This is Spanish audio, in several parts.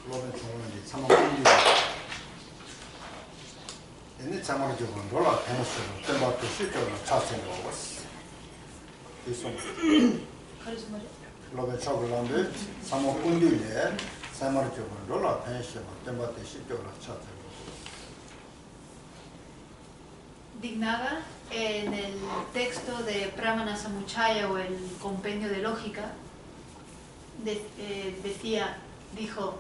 로벤 총원이 참아보니 얘네 참아를 주고 놀아 배웠어. 때마다 실적으로 자세히 먹었어. 그래서 로벤 총원이 참아보니에 참아를 주고 놀아 배웠어. 때마다 실적으로 자세히 Dignaga, en el texto de Pramana Samuchaya o el compendio de lógica, dijo,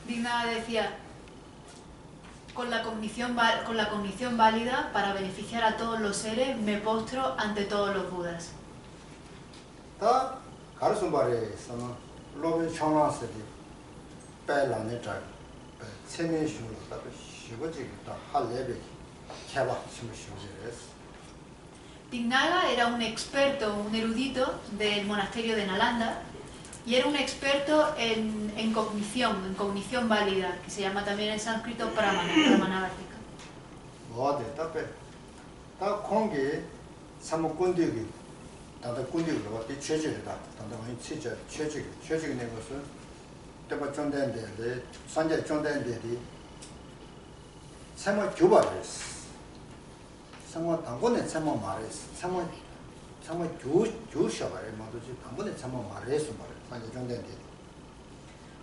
Dignaga decía, con la cognición válida, para beneficiar a todos los seres, me postro ante todos los Budas. Dignaga era un experto, un erudito del monasterio de Nalanda, y era un experto en cognición válida, que se llama también en sánscrito Pramana Vártica.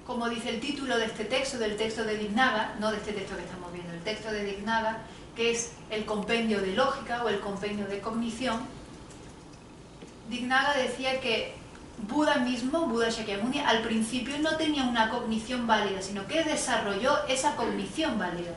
Como dice el título de este texto, del texto de Dignaga, no de este texto que estamos viendo, el texto de Dignaga, que es el compendio de lógica o el compendio de cognición, Dignaga decía que Buda mismo, Buda Shakyamuni, al principio no tenía una cognición válida, sino que desarrolló esa cognición válida.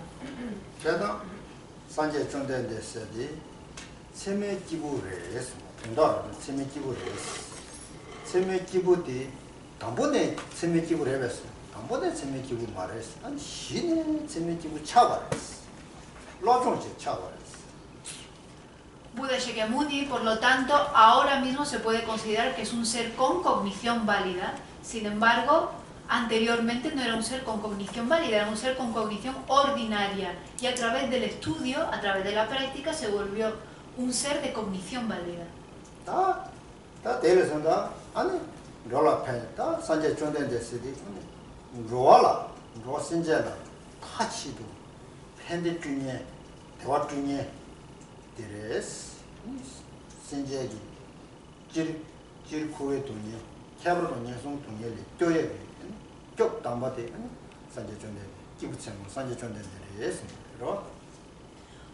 Buda Shakyamuni, por lo tanto, ahora mismo se puede considerar que es un ser con cognición válida. Sin embargo, anteriormente no era un ser con cognición válida, era un ser con cognición ordinaria. Y a través del estudio, a través de la práctica, se volvió un ser de cognición válida.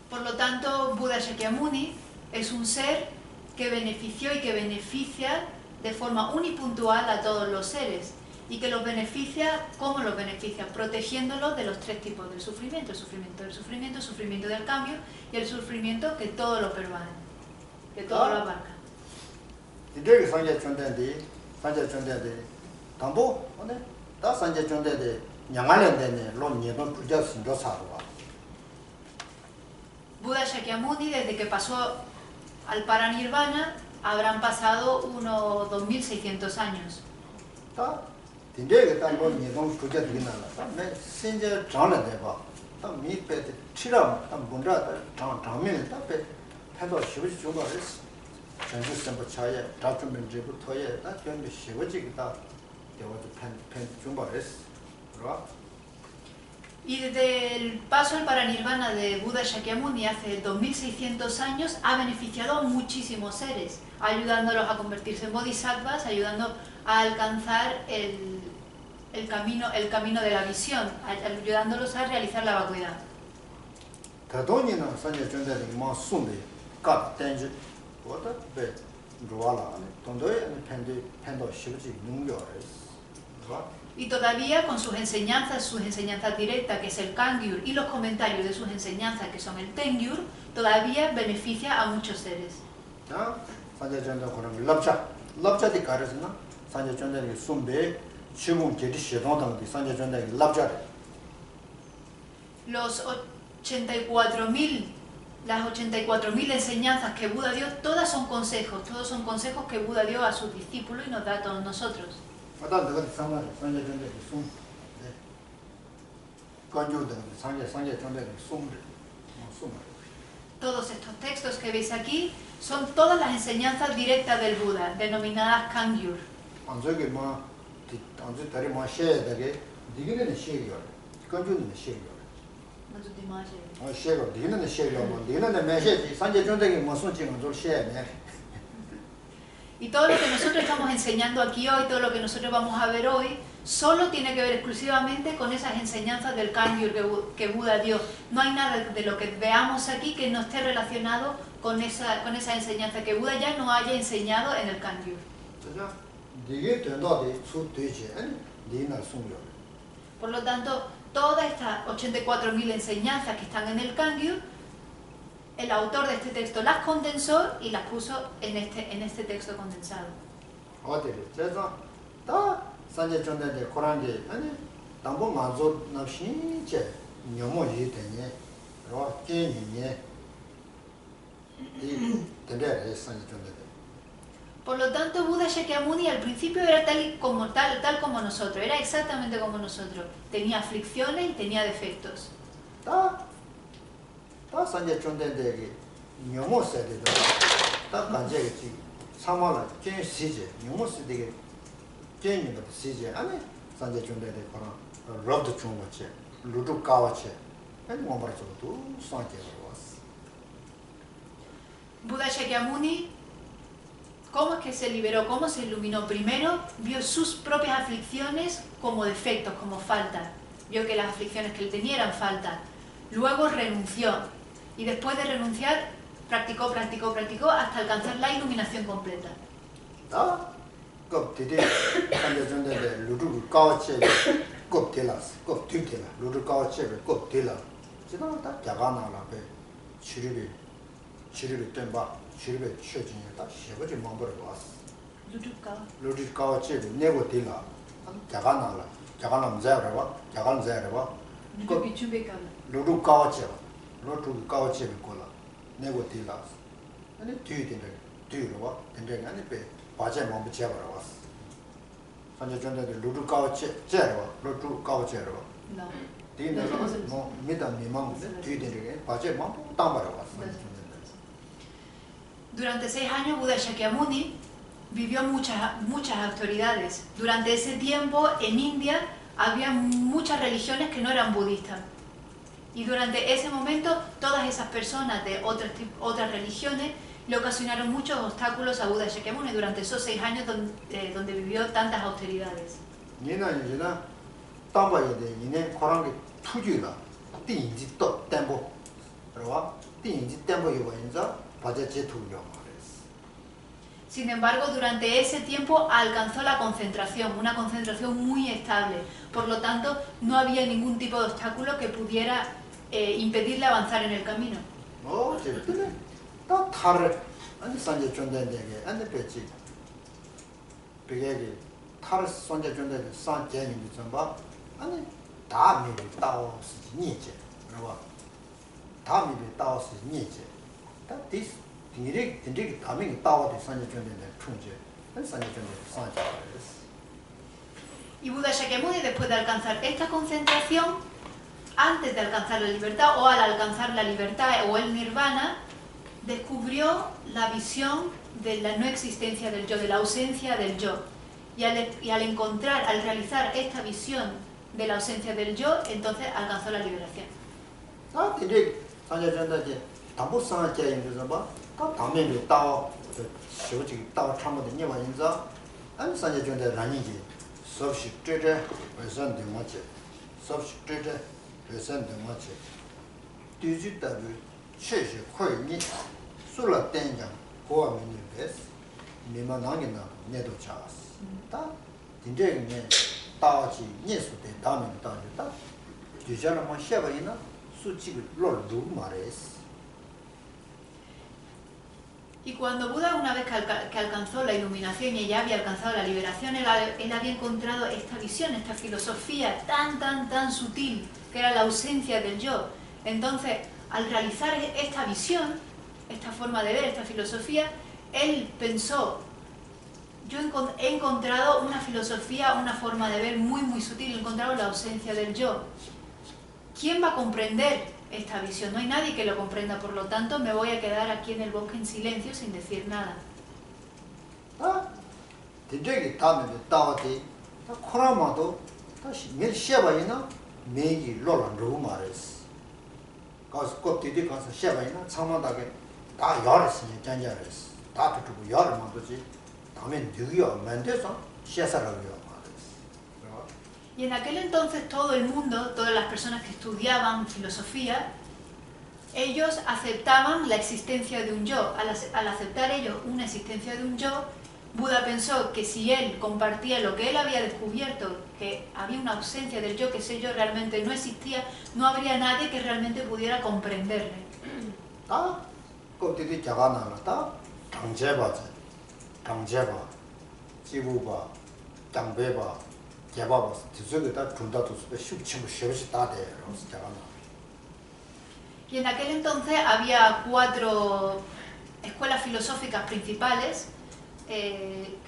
Por lo tanto, Buda Shakyamuni es un ser que benefició y que beneficia de forma unipuntual a todos los seres, y que los beneficia, ¿cómo los beneficia? Protegiéndolos de los tres tipos del sufrimiento: el sufrimiento del sufrimiento, el sufrimiento del cambio y el sufrimiento que todo lo pervade, que todo lo abarca. Buda Shakyamuni, desde que pasó al Paranirvana, habrán pasado unos 2600 años. Y desde el paso al Paranirvana de Buda Shakyamuni hace 2600 años ha beneficiado a muchísimos seres, ayudándolos a convertirse en bodhisattvas, ayudando a alcanzar el camino de la visión, ayudándolos a realizar la vacuidad. Y todavía con sus enseñanzas directas, que es el Kangyur, y los comentarios de sus enseñanzas, que son el Tengyur, todavía beneficia a muchos seres. Los 84.000 las 84.000 enseñanzas que Buda dio, todas son consejos que Buda dio a sus discípulos y nos da a todos nosotros. Todos estos textos que veis aquí son todas las enseñanzas directas del Buda, denominadas Kangyur. Y todo lo que nosotros estamos enseñando aquí hoy, todo lo que nosotros vamos a ver hoy, solo tiene que ver exclusivamente con esas enseñanzas del Kangyur que Buda dio. No hay nada de lo que veamos aquí que no esté relacionado con esa enseñanza que Buda ya no haya enseñado en el Kangyur. Por lo tanto, todas estas 84.000 enseñanzas que están en el Kangyur, el autor de este texto las condensó y las puso en este texto condensado. Por lo tanto, Buda Shakyamuni al principio era tal como nosotros, era exactamente como nosotros. Tenía aflicciones y tenía defectos. Buda Shakyamuni, ¿cómo es que se liberó? ¿Cómo se iluminó? Primero vio sus propias aflicciones como defectos, como faltas. Vio que las aflicciones que él tenía eran faltas. Luego renunció. Y después de renunciar, practicó hasta alcanzar la iluminación completa. Durante 6 años Buda Shakyamuni vivió muchas autoridades. Durante ese tiempo en India había muchas religiones que no eran budistas. Y durante ese momento todas esas personas de otras religiones le ocasionaron muchos obstáculos a Buda Shakyamuni durante esos 6 años donde vivió tantas austeridades. Sin embargo, durante ese tiempo alcanzó la concentración, una concentración muy estable. Por lo tanto, no había ningún tipo de obstáculo que pudiera impedirle avanzar en el camino. Y Buda Shakyamuni, después de alcanzar esta concentración, antes de alcanzar la libertad o al alcanzar la libertad o el nirvana, descubrió la visión de la no existencia del yo, de la ausencia del yo. Y al realizar esta visión de la ausencia del yo, entonces alcanzó la liberación. Y cuando Buda, una vez que alcanzó la iluminación y ya había alcanzado la liberación, él había encontrado esta visión, esta filosofía tan sutil, que era la ausencia del yo. Entonces, al realizar esta visión, esta forma de ver, esta filosofía, él pensó, yo he encontrado una filosofía, una forma de ver muy sutil, he encontrado la ausencia del yo. ¿Quién va a comprender esta visión? No hay nadie que lo comprenda, por lo tanto me voy a quedar aquí en el bosque en silencio sin decir nada. Tendré 다음에 따와디 다 코라마도 다시 밀 셔바이나 메기 로란 로우 말했어. 가서 껍데기 가서 셔바이나 참마다게 다 열었으니 잔자랬어. 다 두고 열만 보지. 다음에 누구야 만돼서 셔사라고요 말했어. Y en aquel entonces todo el mundo, todas las personas que estudiaban filosofía, ellos aceptaban la existencia de un yo. Al aceptar ellos una existencia de un yo, Buda pensó que si él compartía lo que él había descubierto, que había una ausencia del yo, que ese yo realmente no existía, no habría nadie que realmente pudiera comprenderle. 다 껍데기 작아나라 다 강제바지. 강제바. 지부바. 장배바. 개바바. 뒤쪽에 다 준다도 슉치고 쉬우시 다 돼. 그래서 작아나. Y en aquel entonces había 4 escuelas filosóficas principales, que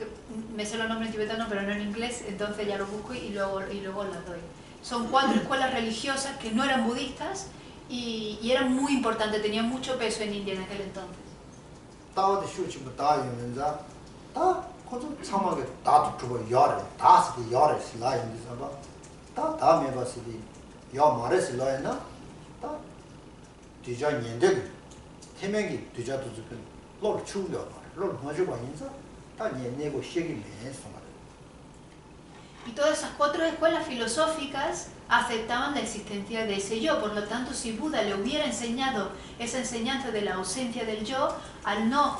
me sé los nombres tibetanos pero no en inglés, entonces ya los busco y luego las doy. Son 4 escuelas religiosas que no eran budistas y eran muy importantes, tenían mucho peso en India en aquel entonces. 다도 슈치고 다 유는자 다 고좀 참하게 다도 두고 열에 다스디 열에 슬라인디서 다 다음에 봤으디 여 말에서 라이나 다 뒤자 년대 태명이 뒤자도 그 로를 추려 로 먼저 봐 인자 다 년내고 시기 내서 Y todas esas 4 escuelas filosóficas aceptaban la existencia de ese yo, por lo tanto si Buda le hubiera enseñado esa enseñanza de la ausencia del yo, al no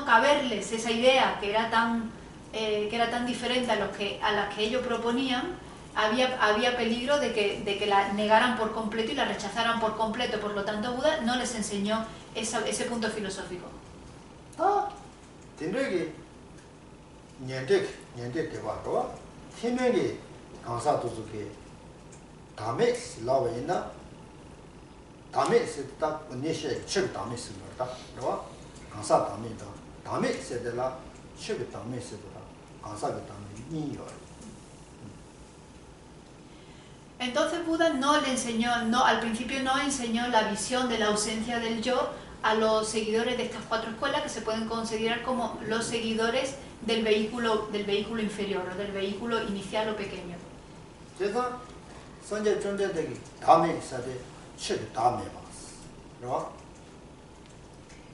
caberles esa idea que era tan diferente a las que ellos proponían, había peligro de que la negaran por completo y la rechazaran por completo, por lo tanto Buda no les enseñó ese punto filosófico. tendré 년대 대화로 태명이 강사도 그 다음에 슬라와 있나 다음에 딱 언니시 칠 다음에 쓰는다 그러와 강사 다음에 세들라 칠 다음에 쓰더라 강사가 다음에 이요. Entonces Buda al principio no enseñó la visión de la ausencia del yo a los seguidores de estas 4 escuelas que se pueden considerar como los seguidores del vehículo inferior o del vehículo inicial o pequeño. 그래서 선제 존재되기 다음에 있어야 칠 다음에 봤어.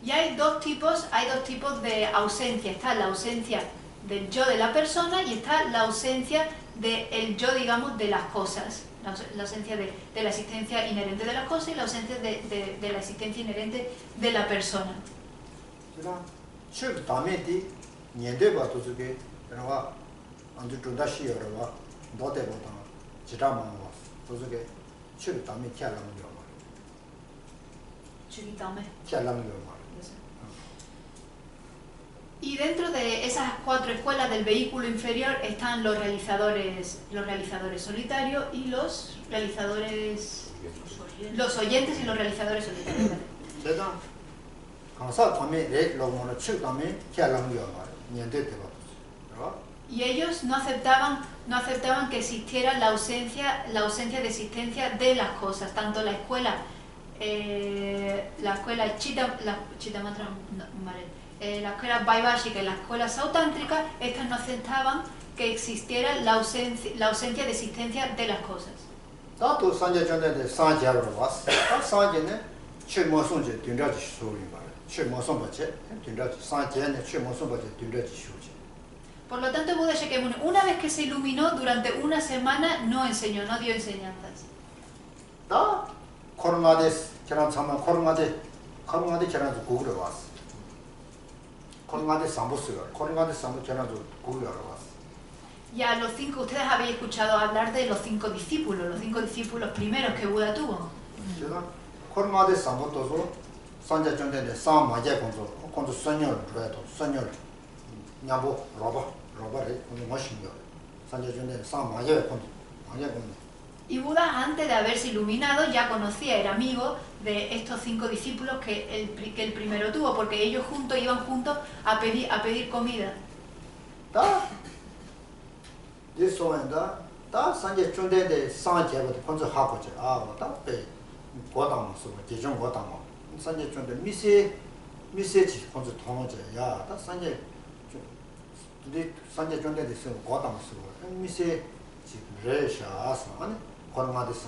Y hay dos tipos de ausencia. Está la ausencia del yo de la persona y está la ausencia del yo, digamos, de las cosas. La ausencia de la existencia inherente de las cosas y la ausencia de la existencia inherente de la persona. 칠 다음에 년대 봐도 저게 그러와 안주 준다 시여와 너대보다 지라만 왔어. 저게 칠 다음에 캬라는 거 캬라는 Y dentro de esas 4 escuelas del vehículo inferior están los realizadores solitarios y los oyentes y los realizadores solitarios. Y ellos no aceptaban que existiera la ausencia de existencia de las cosas. Tanto la escuela Chittamatra, la escuela Vaibhashika y la escuela Sautántrica, estas no aceptaban que existiera la ausencia de existencia de las cosas. 다도 산제전에 산제로 왔어. 산제네 최모선제 뒷라지 소리 말. 최모선버체 뒷라지 산제네 최모선버체 뒷라지 쇼지. Por lo tanto, Buda Shakyamuni, una vez que se iluminó, durante una semana no enseñó, no dio enseñanzas. 다 코로나데스 계란 참만 코로나데 계란도 구글에 왔어. 코로나데 삼보스가 코로나데 삼보 계란도 구글에 왔어. Y a los 5, ustedes habéis escuchado hablar de los 5 discípulos primeros que Buda tuvo. 제가 코로나데 삼보도서 산제전에 산마제 공부 선열 줘도 선열 냐보 로바를 오늘 멋있는 산제전에 산마제 공부 마제 공부 Y Buda, antes de haberse iluminado, ya conocía, era amigo de estos 5 discípulos que el primero tuvo, porque ellos juntos iban juntos a pedir comida. 다 디소엔다 다 산제 촌데데 상제부터 먼저 하고지 아다 배 고당서 제정 고당 산제 촌데 미세지 먼저 통하지 야다 산제 근데 산제 촌데데 서 고당서 미세 레샤스 아니 고르마데서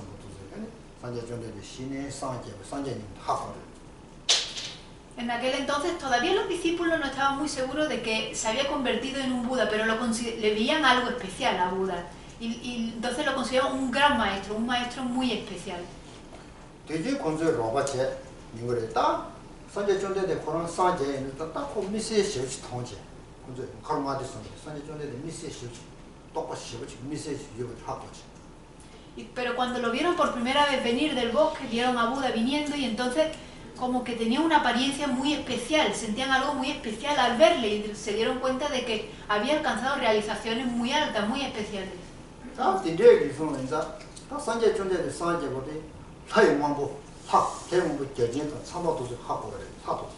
아니 산제 촌데데 신의 산제님 하고 En aquel entonces todavía los discípulos no estaban muy seguros de que se había convertido en un Buda, pero le veían algo especial a Buda. Y entonces lo consideraban un gran maestro, un maestro muy especial. 되게 건설 로바체 이거래다 산제 존데데 코로나 산제 딱고 미세 실지 통제 건설 카르마데서 산제 존데데 미세 실지 똑같이 실지 미세 실지 하고지. Pero cuando lo vieron por primera vez venir del bosque, vieron a Buda viniendo y entonces como que tenía una apariencia muy especial, sentían algo muy especial al verle y se dieron cuenta de que había alcanzado realizaciones muy altas, muy especiales. 다 디데기 손은자 다 산제 존데데 산제보데 사용왕보 사 대웅부 결진도 참모도서 하고 그래 사도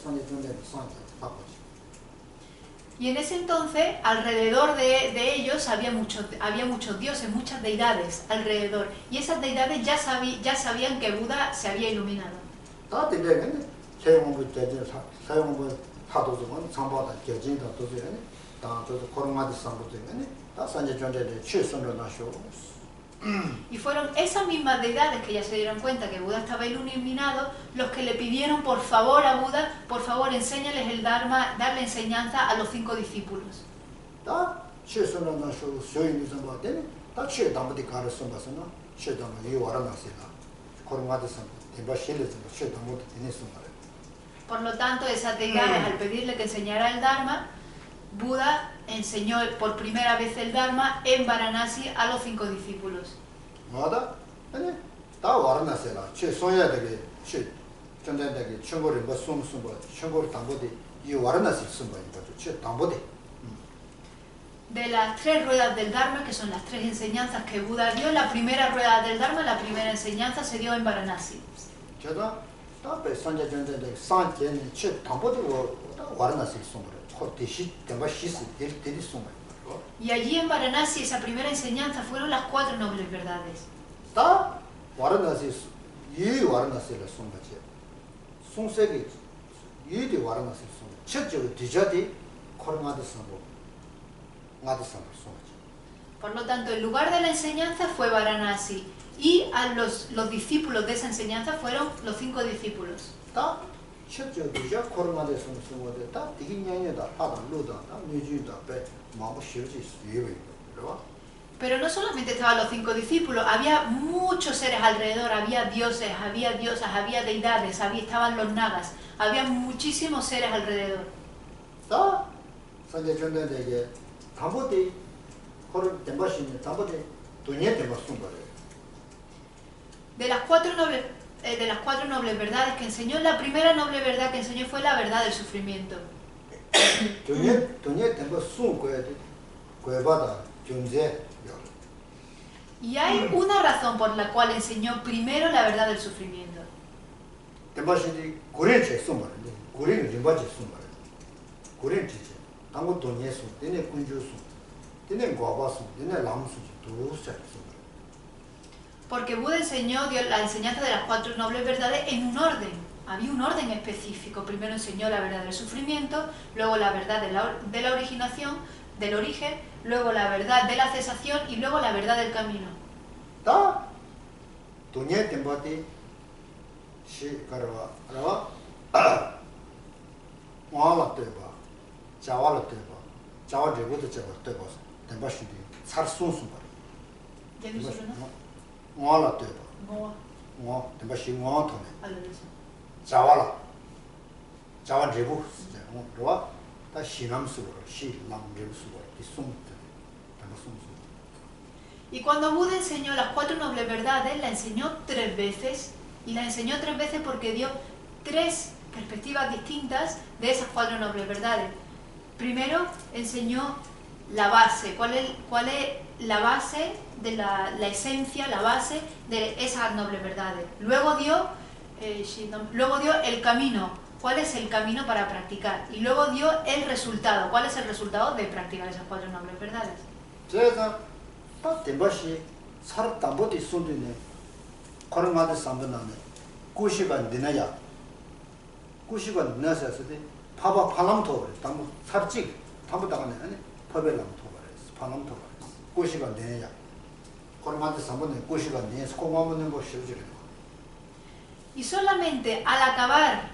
산제 존데데 산제 하고지. Y en ese entonces, alrededor de ellos había muchos dioses, muchas deidades alrededor. Y esas deidades ya sabían que Buda se había iluminado. 다 디데기는 대웅부 결진 사용부 사도서는 참모다 결진도 도서에 다 저도 코로나디 상부도에 다 산제 존데데 최선을 나쇼. Y fueron esas mismas deidades que ya se dieron cuenta que Buda estaba iluminado los que le pidieron por favor a Buda, por favor enséñales el Dharma, darle enseñanza a los 5 discípulos. 다 최선을 나쇼 소인이 좀 받더니 다 최담부터 가르쳐 봤으나 최담을 이 와라나세라 코로나디 상 대바 실에서 최담부터 되네서 말이야. Por lo tanto, esas deidades al pedirle que enseñara el Dharma, Buda enseñó por primera vez el Dharma en Varanasi a los 5 discípulos. 뭐다? 아니 다 와라나세라 최소야 되게 최 전전되게 청고를 뭐 숨숨 뭐 청고를 담보대 이 와라나세 숨 뭐 이거 최 담보대. De las 3 ruedas del Dharma, que son las 3 enseñanzas que Buda dio, la primera rueda del Dharma, la primera enseñanza se dio en Varanasi. 제가 다배 산제 전전되 산제는 최 담보대고 와라나세 숨 그래. 대시 대바 시스 대리 숨. Y allí en Varanasi esa primera enseñanza fueron las 4 nobles verdades. 다 와라나세 이 와라나세를 숨 같이. 숨세기 이디 와라나세 숨. 첫째 뒤자디 코로나드 숨고 나드 숨 숨. Por lo tanto, el lugar de la enseñanza fue Varanasi y a los discípulos de esa enseñanza fueron los 5 discípulos. 다 첫째 뒤자 코로나드 숨 숨고 다 디기냐니다 하다 루다 다 뉴주다 배 마음 실지 수예요. 그래봐. Pero no solamente estaban los 5 discípulos, había muchos seres alrededor, había dioses, había diosas, había deidades, estaban los nagas, había muchísimos seres alrededor. 다 산제 전전되게 담보대 코로 덴바시니 담보대 돈이 덴바 숨 거래. De las 4 nobles verdades que enseñó, la primera noble verdad que enseñó fue la verdad del sufrimiento. 돈이 덴바 숨 거야 돼. 거에바다 존재 Y hay una razón por la cual enseñó primero la verdad del sufrimiento. 덴바시니 고렌체 숨 거래. 고렌 덴바체 숨 거래. 고렌치체 당고 돈이 숨 되네 군주 숨 되네 과바 숨 되네 람 숨 도스 숨. Porque Buda dio la enseñanza de las 4 nobles verdades en un orden. Había un orden específico. Primero enseñó la verdad del sufrimiento, luego la verdad de la originación, del origen, luego la verdad de la cesación y luego la verdad del camino. 다 돈이 덴바티 시 가라와 알아와 와라 때봐 자와라 때봐 자와 제고도 제가 때봐 덴바시디 살순순 봐. ¿Ya viste eso, no? 와라 때봐 Goa. 와 덴바시 와 토네 Habla de eso. 자와라 자와 제고 그러와 다 시남수로 시남 제부수로 이송 덴바 송수. Y cuando Buda enseñó las 4 nobles verdades, la enseñó 3 veces. Y la enseñó 3 veces porque dio 3 perspectivas distintas de esas 4 nobles verdades. Primero enseñó la base, cuál es la base de la esencia, la base de esas nobles verdades. Luego dio el camino, cuál es el camino para practicar. Y luego dio el resultado, cuál es el resultado de practicar esas 4 nobles verdades. 제가 딱 된것이 살 담보디 손드네 코로나도 삼번나네 90원 되나야 90원 내서서데 파바 팔람토 담보 살찌 담보 다가네 아니 퍼벨람토 그랬어 팔람토 그랬어 90원 되나야 코로나도 삼번네 90원 내서 고마워는 거 실지를 Y solamente al acabar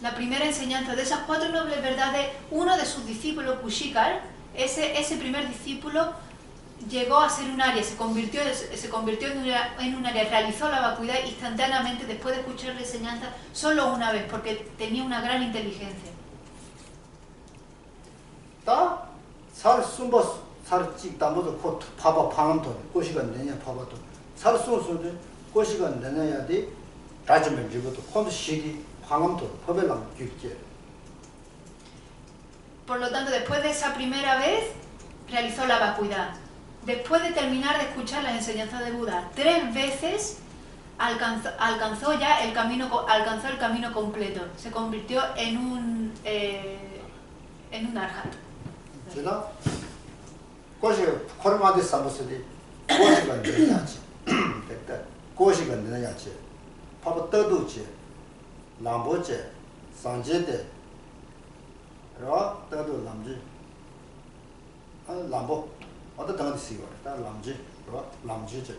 la primera enseñanza de esas 4 nobles verdades, uno de sus discípulos, Kushikar, ese primer discípulo llegó a ser un área, se convirtió en un área, realizó la vacuidad instantáneamente después de escuchar la enseñanza solo una vez, porque tenía una gran inteligencia. 다 살 숨버스 살찌 담보도 코 파바 팔람토 90원 내냐 파바도 살 숨어서도 90원 내냐야 돼 라지면 지부터 콘도 시기 팔람토 퍼벨람 규제 Por lo tanto, después de esa primera vez, realizó la vacuidad. Después de terminar de escuchar las enseñanzas de Buda 3 veces, alcanzó el camino completo. Se convirtió en un arhat. 제가 고시 코로나데 삼버스디 고시가 되냐지 됐다 고시가 되냐지 파바 떠두지 남보제 상제데 라 떠두 남지 아 남보 어떤 당한테 쓰고 다 남지 라 남지제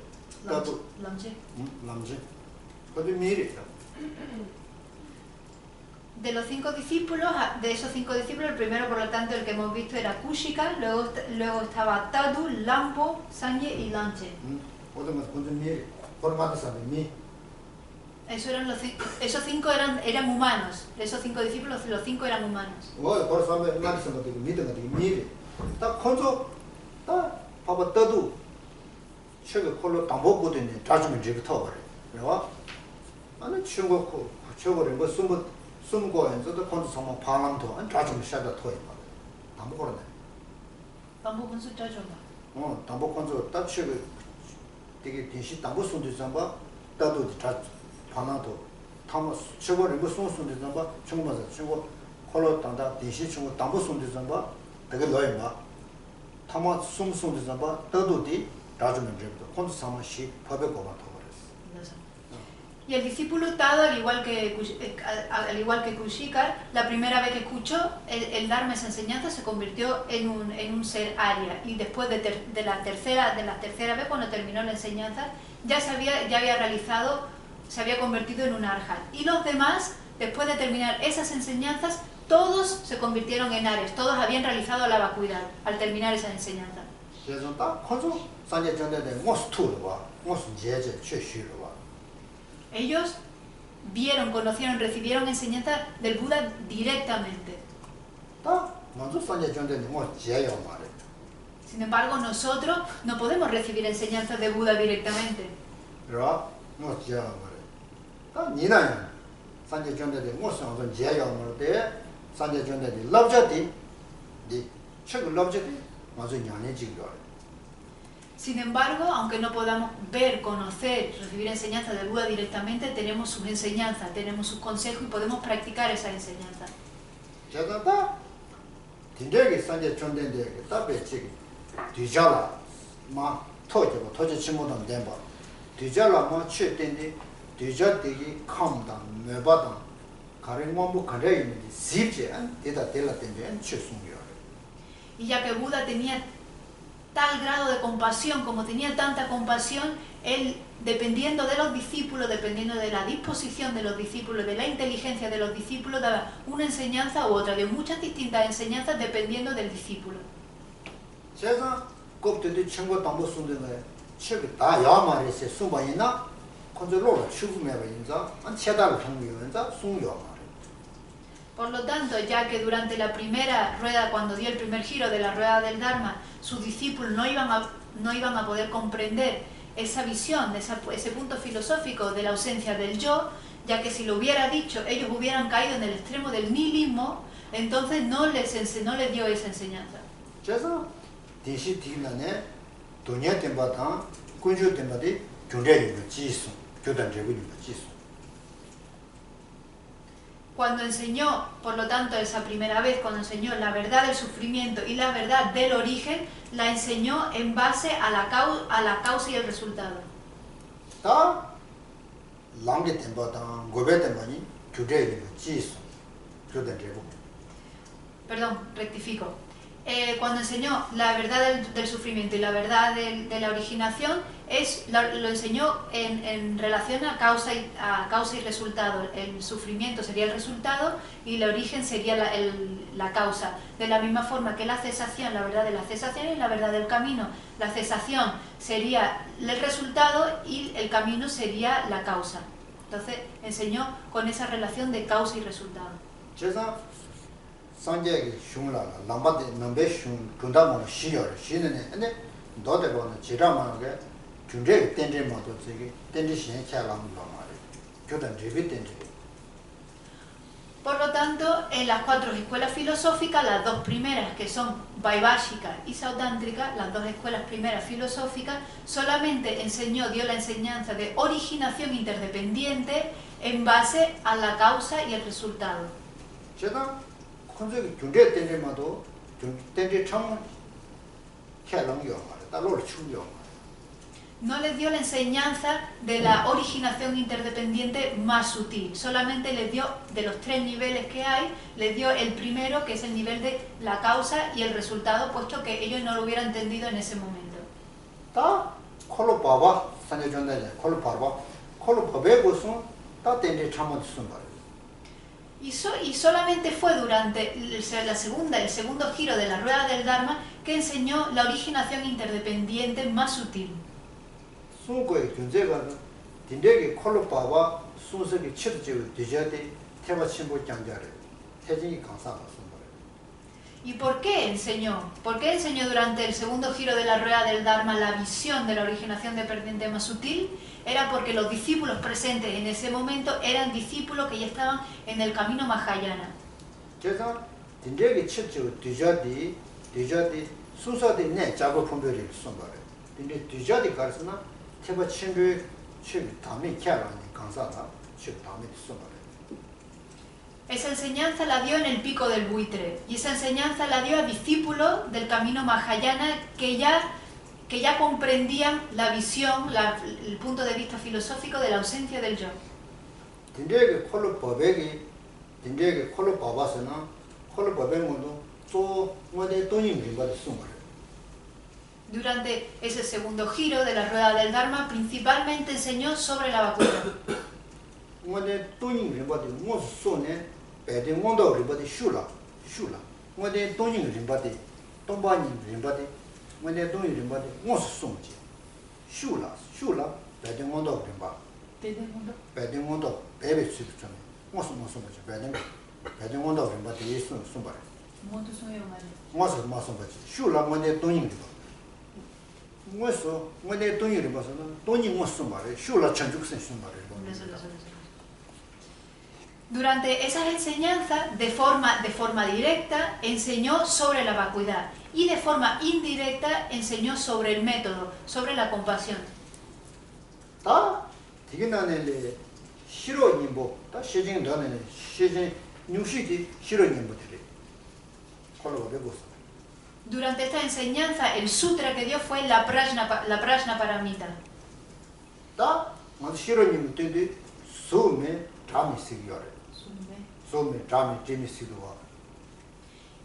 떠두 남지 거기 미리 De esos 5 discípulos, el primero, por lo tanto, el que hemos visto era Kushika, luego estaba Tadu, Lampo, Sanje y Lanche. Esos 5 eran humanos. De esos 5 discípulos, los 5 eran humanos. 숨고에서도 콘도 정말 방황도 안 좌좀 샤다 토이 봐. 담보 거네. 담보 건수 짜줘봐. 담보 건조 딱치고 되게 대시 담보 손도 잡아. 따도 자 방황도 타모 최고를 뭐 손도 잡아. 중마서 최고 콜로 단다 대시 중고 담보 손도 잡아. 되게 넣어 봐. 타모 손도 잡아. 따도디 좌좀 잡도 콘도 상마시 법에 거만 더 버렸어. Y el discípulo Tado, al igual que Kushikar, la primera vez que escuchó el Dharma, esa enseñanza, se convirtió en un ser Arya. Y después de la tercera vez, cuando terminó la enseñanza, se había convertido en un Arhat. Y los demás, después de terminar esas enseñanzas, todos se convirtieron en Aryas. Todos habían realizado la vacuidad al terminar esa enseñanza. Ellos vieron, conocieron, recibieron enseñanza del Buda directamente. Sin embargo, nosotros no podemos recibir enseñanzas de Buda directamente. Sin embargo, aunque no podamos ver, conocer, recibir enseñanzas de Buda directamente, tenemos sus enseñanzas, tenemos sus consejos y podemos practicar esas enseñanzas. Y ya que Buda tenía tal grado de compasión, como tenía tanta compasión, él, dependiendo de los discípulos, dependiendo de la disposición de los discípulos, de la inteligencia de los discípulos, daba una enseñanza u otra, dio muchas distintas enseñanzas dependiendo del discípulo. Por lo tanto, ya que durante la primera rueda, cuando dio el primer giro de la rueda del Dharma, sus discípulos no iban a poder comprender esa visión, ese punto filosófico de la ausencia del yo, ya que si lo hubiera dicho, ellos hubieran caído en el extremo del nihilismo, entonces no les dio esa enseñanza. 대시 뒤나네 돈야 템바다 군주 템바디 교대를 지수 교단 제국을 지수. Cuando enseñó, por lo tanto, esa primera vez, cuando enseñó la verdad del sufrimiento y la verdad del origen, la enseñó en base a la causa y el resultado. 다 랑게 템바다 고베 템바니 교대를 지수 교단 제국. Perdón, rectifico. Cuando enseñó la verdad del sufrimiento y la verdad de la originación, lo enseñó en relación a causa y resultado. El sufrimiento sería el resultado y el origen sería la causa. De la misma forma que la cesación, la verdad de la cesación y la verdad del camino. La cesación sería el resultado y el camino sería la causa. Entonces enseñó con esa relación de causa y resultado. 상계의 흉라 남바데 넘베 흉 군다모 시여 시는 근데 너데 보는 지라마게 군제 땡제 모두 저기 땡제 시행 캬랑도 말이 교단 제비 땡제. Por lo tanto, en las 4 escuelas filosóficas, las 2 primeras, que son Vaibhashika y Sautántrica, las 2 escuelas primeras filosóficas, solamente dio la enseñanza de originación interdependiente en base a la causa y el resultado. 컨셉이 군제 땡제마도 땡제 참 캬랑요 말이 따로를 추려. No les dio la enseñanza de la originación interdependiente más sutil, solamente les dio, de los 3 niveles que hay, les dio el primero, que es el nivel de la causa y el resultado, puesto que ellos no lo hubieran entendido en ese momento. 다 콜로 봐봐 산에 전달해 콜로 봐봐 콜로 봐배 고수 다 땡제 참을 수 말이. Y solamente fue durante el segundo giro de la rueda del Dharma que enseñó la originación interdependiente más sutil. 수고의 존재가 딘데게 콜로 봐봐 순석이 치르지고 뒤져대 태바 친구 장자래 태진이 강사가 선발해. ¿Y por qué enseñó? ¿Por qué enseñó durante el segundo giro de la rueda del Dharma la visión de la originación dependiente más sutil? Era porque los discípulos presentes en ese momento eran discípulos que ya estaban en el camino Mahayana. 그래서 딘데게 치르지고 뒤져대 순서대 내 작업 분별이 선발해. 딘데 뒤져대 가르스나 태바 친구 칠 담이 캬라니 강사가 칠 담이 선발해. Esa enseñanza la dio en el pico del buitre y esa enseñanza la dio a discípulos del camino Mahayana que ya comprendían la visión, el punto de vista filosófico de la ausencia del yo. 딘데게 콜로 법에게 딘데게 콜로 봐봐서나 콜로 법에 모두 또 뭐내 돈이 민바도 숨어요. Durante ese segundo giro de la rueda del Dharma, principalmente enseñó sobre la vacuidad. 뭐내 돈이 민바도 뭐 손에 배대 원도 민바도 슈라 뭐내 돈이 민바도 돈바니 민바도 뭐내 돈이 민바도 뭐 손지 슈라 배대 원도 민바 배대 원도 배배 수준에 뭐 손지 배대 원도 민바도 예수 손바래 뭐 손바지 슈라 뭐내 돈이 민바 뭐내 돈이 민바서는 돈이 뭐 손바래 슈라 천죽선 손바래. Durante esas enseñanzas, de forma directa, enseñó sobre la vacuidad y de forma indirecta enseñó sobre el método, sobre la compasión. 다 되게 나네 싫어님보 다 시진 나네 시진 뉴시디 싫어님보들이 콜로 배고서. Durante esta enseñanza, el sutra que dio fue la Prajna Paramita. 다 먼저 싫어님한테 소매 담이 쓰기요래. 소매 담이 재미쓰기와.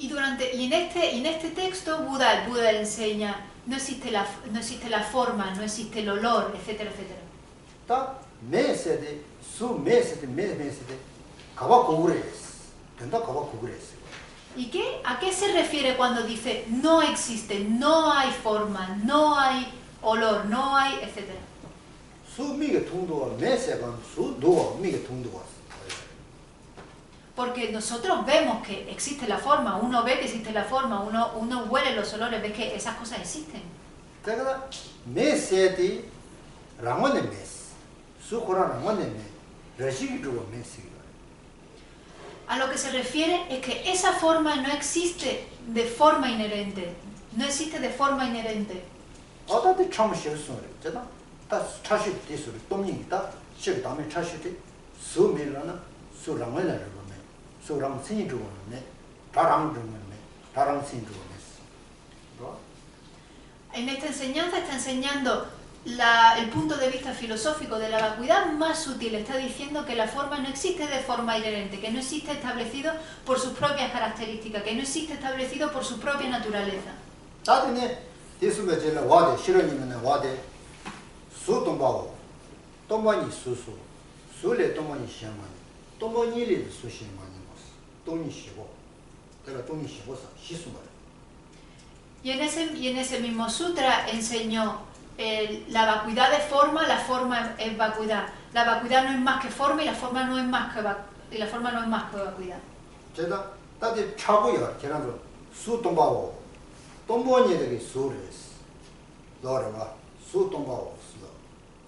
Y en este texto Buda le enseña no existe la forma, no existe el olor, etcétera, etcétera. 다 매세데 수 매세데 가봐 고그레스. 된다 가봐 고그레스. ¿Y a qué se refiere cuando dice no existe, no hay forma, no hay olor, no hay, etcétera? 수 미게 통도와 매세가 수 도와 미게 통도와. Porque nosotros vemos que existe la forma, uno ve que existe la forma, uno huele los olores, ve que esas cosas existen. 그러니까 매세디 랑원의 매스 수코라 랑원의 매 러시기 주고 매스기. A lo que se refiere es que esa forma no existe de forma inherente, no existe de forma inherente. 어다데 참 실수를 제가 다 차시 디스를 동님이다 실담에 차시데 수밀라나 수랑을라는 거네 수랑 신주고네 다랑 중네 다랑 신주고네 En esta enseñanza está enseñando el punto de vista filosófico de la vacuidad más sutil. Está diciendo que la forma no existe de forma inherente, que no existe establecido por sus propias características, que no existe establecido por su propia naturaleza. 다데네 디스가 제가 와데 실현이면 와데 수동바오 동반이 수수 수레 동반이 시험하니 동반이리 수시마니 모스 동이 시고 내가 동이 시고서 시수말 Y en ese mismo sutra enseñó la vacuidad de forma, la forma es vacuidad. La vacuidad no es más que forma y la forma no es más que vacuidad. 제가 다데 차고요 제가도 수동바오 동반이들이 수레스 너라가 수동바오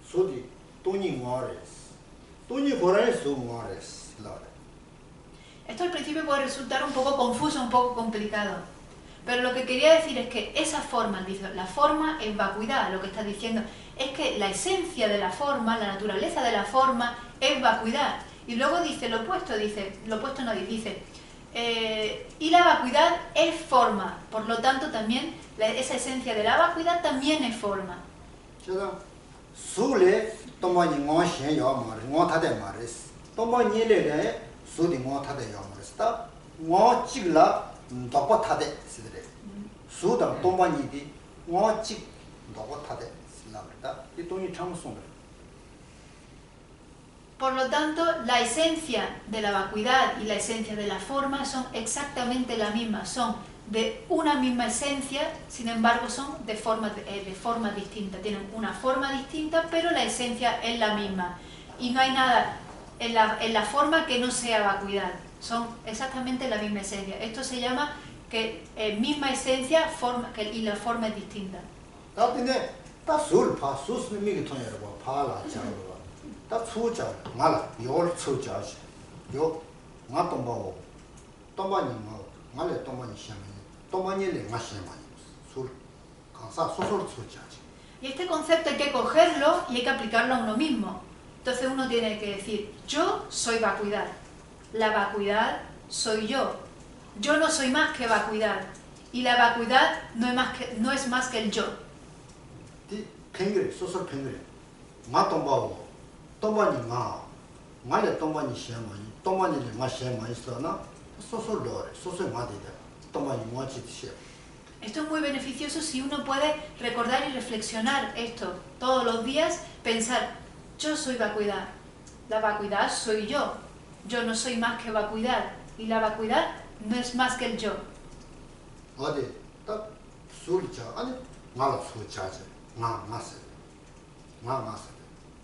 수디 돈이 모아레스 돈이 고라에 수 모아레스 라라 Esto al principio puede resultar un poco confuso, un poco complicado. Pero lo que quería decir es que esa forma, la forma es vacuidad. Lo que está diciendo es que la esencia de la forma, la naturaleza de la forma es vacuidad. Y luego dice lo opuesto, y la vacuidad es forma. Por lo tanto también esa esencia de la vacuidad también es forma. 제가 수레 동반이 모시야 말이 모타데 말이스 동반이레레 수디 모타데 말이스다 모 찍라 도포타데 시드레 수당 동반이디 모 찍 도포타데 시라버다 이 돈이 참 송을 Por lo tanto, la esencia de la vacuidad y la esencia de la forma son exactamente la misma, son de una misma esencia, sin embargo son de forma distinta, tienen una forma distinta, pero la esencia es la misma. Y no hay nada en la forma que no sea vacuidad, son exactamente la misma esencia. Esto se llama que misma esencia y la forma es distinta. 다 술파 수스는 미기 통해라고 파라 자고 다 수자 말 요를 수자지 요 나도 뭐 동반이 뭐 말에 동반이 시험이 동반이를 마시면 술 강사 소설 수자지 Y este concepto hay que cogerlo y hay que aplicarlo a uno mismo. Entonces uno tiene que decir, yo soy vacuidad, la vacuidad soy yo. Yo no soy más que vacuidad y la vacuidad no es más que el yo. 디 팽그레 소설 팽그레 나도 뭐 동반이 말에 동반이 시험이 동반이를 마시면 있어나 소설로 소설 마디다 동반이 뭐지 시험 Esto es muy beneficioso si uno puede recordar y reflexionar esto todos los días, pensar, yo soy vacuidad, la vacuidad soy yo no soy más que vacuidad, y la vacuidad no es más que el yo. 어디 딱 술자 아니 말로 술자지 나 마세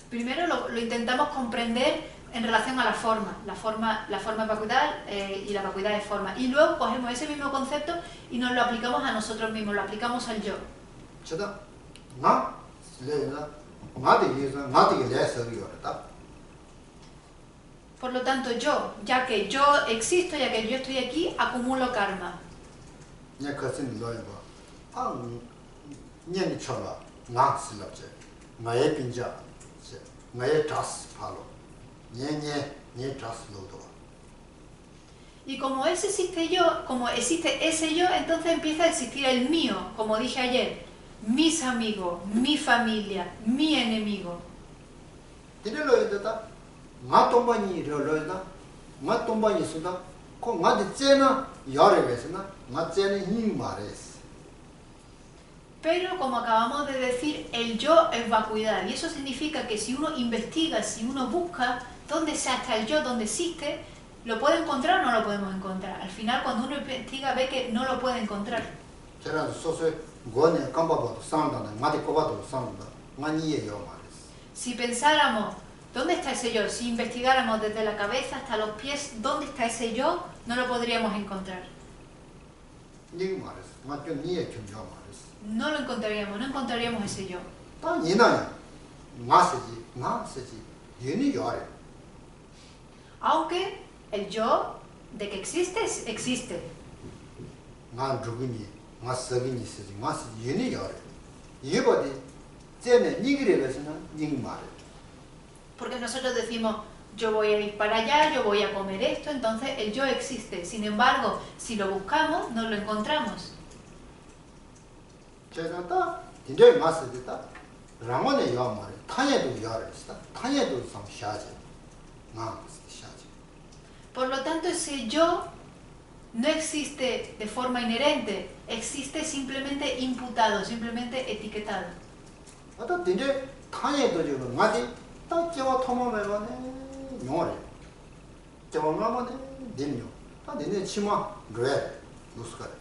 Primero lo intentamos comprender en relación a la forma es vacuidad y la vacuidad es forma. Y luego cogemos ese mismo concepto y nos lo aplicamos a nosotros mismos, lo aplicamos al yo. 제가 나 레나 나한테 레서리어다 Por lo tanto, ya que yo existo, ya que yo estoy aquí, acumulo karma. 내 것은 너의 아 년이 쳐라 나 슬럽제 나의 빈자 나의 다스 팔로 네 다스 로도 Y como existe yo, como existe ese yo, entonces empieza a existir el mío, como dije ayer, mis amigos, mi familia, mi enemigo. 이래로에다 나 동반이 이래로에다 나 동반이 있어다 그 나한테 째나 열에서나 나 째는 힘 말했어. Pero como acabamos de decir, el yo es vacuidad y eso significa que si uno investiga, si uno busca dónde está el yo, dónde existe, ¿lo puede encontrar o no lo podemos encontrar? Al final cuando uno investiga ve que no lo puede encontrar. 제가 소소에 고네 깜바바도 산다네 마디 꼬바도 산다 많이예요 말했어. Si pensáramos, ¿dónde está ese yo? Si investigáramos desde la cabeza hasta los pies, ¿dónde está ese yo? No lo podríamos encontrar. 네 말했어. 맞죠? 니의 경험 말했어. No lo encontraríamos, no encontraríamos ese yo. 다 니나야. 나세지. 얘는 요래. Aunque el yo de que existe, existe. 난 누구니? Mas sagini siji, mas yuni yore. Yibodi, tiene nigre vesina, ning mare. Porque nosotros decimos, yo voy a ir para allá, yo voy a comer esto, entonces el yo existe. Sin embargo, si lo buscamos, no lo encontramos. Chesanta, tinde mas dita, ramone yo mare, tañedo yore sta, tañedo sam shaje. Na, shaje. Por lo tanto, ese yo no existe de forma inherente, existe simplemente imputado, simplemente etiquetado. Ata tinde tañedo yo ngadi, ta jewa tomo mebane nyore. Jewa mebane dinyo. Ta dinde chima re, luskare.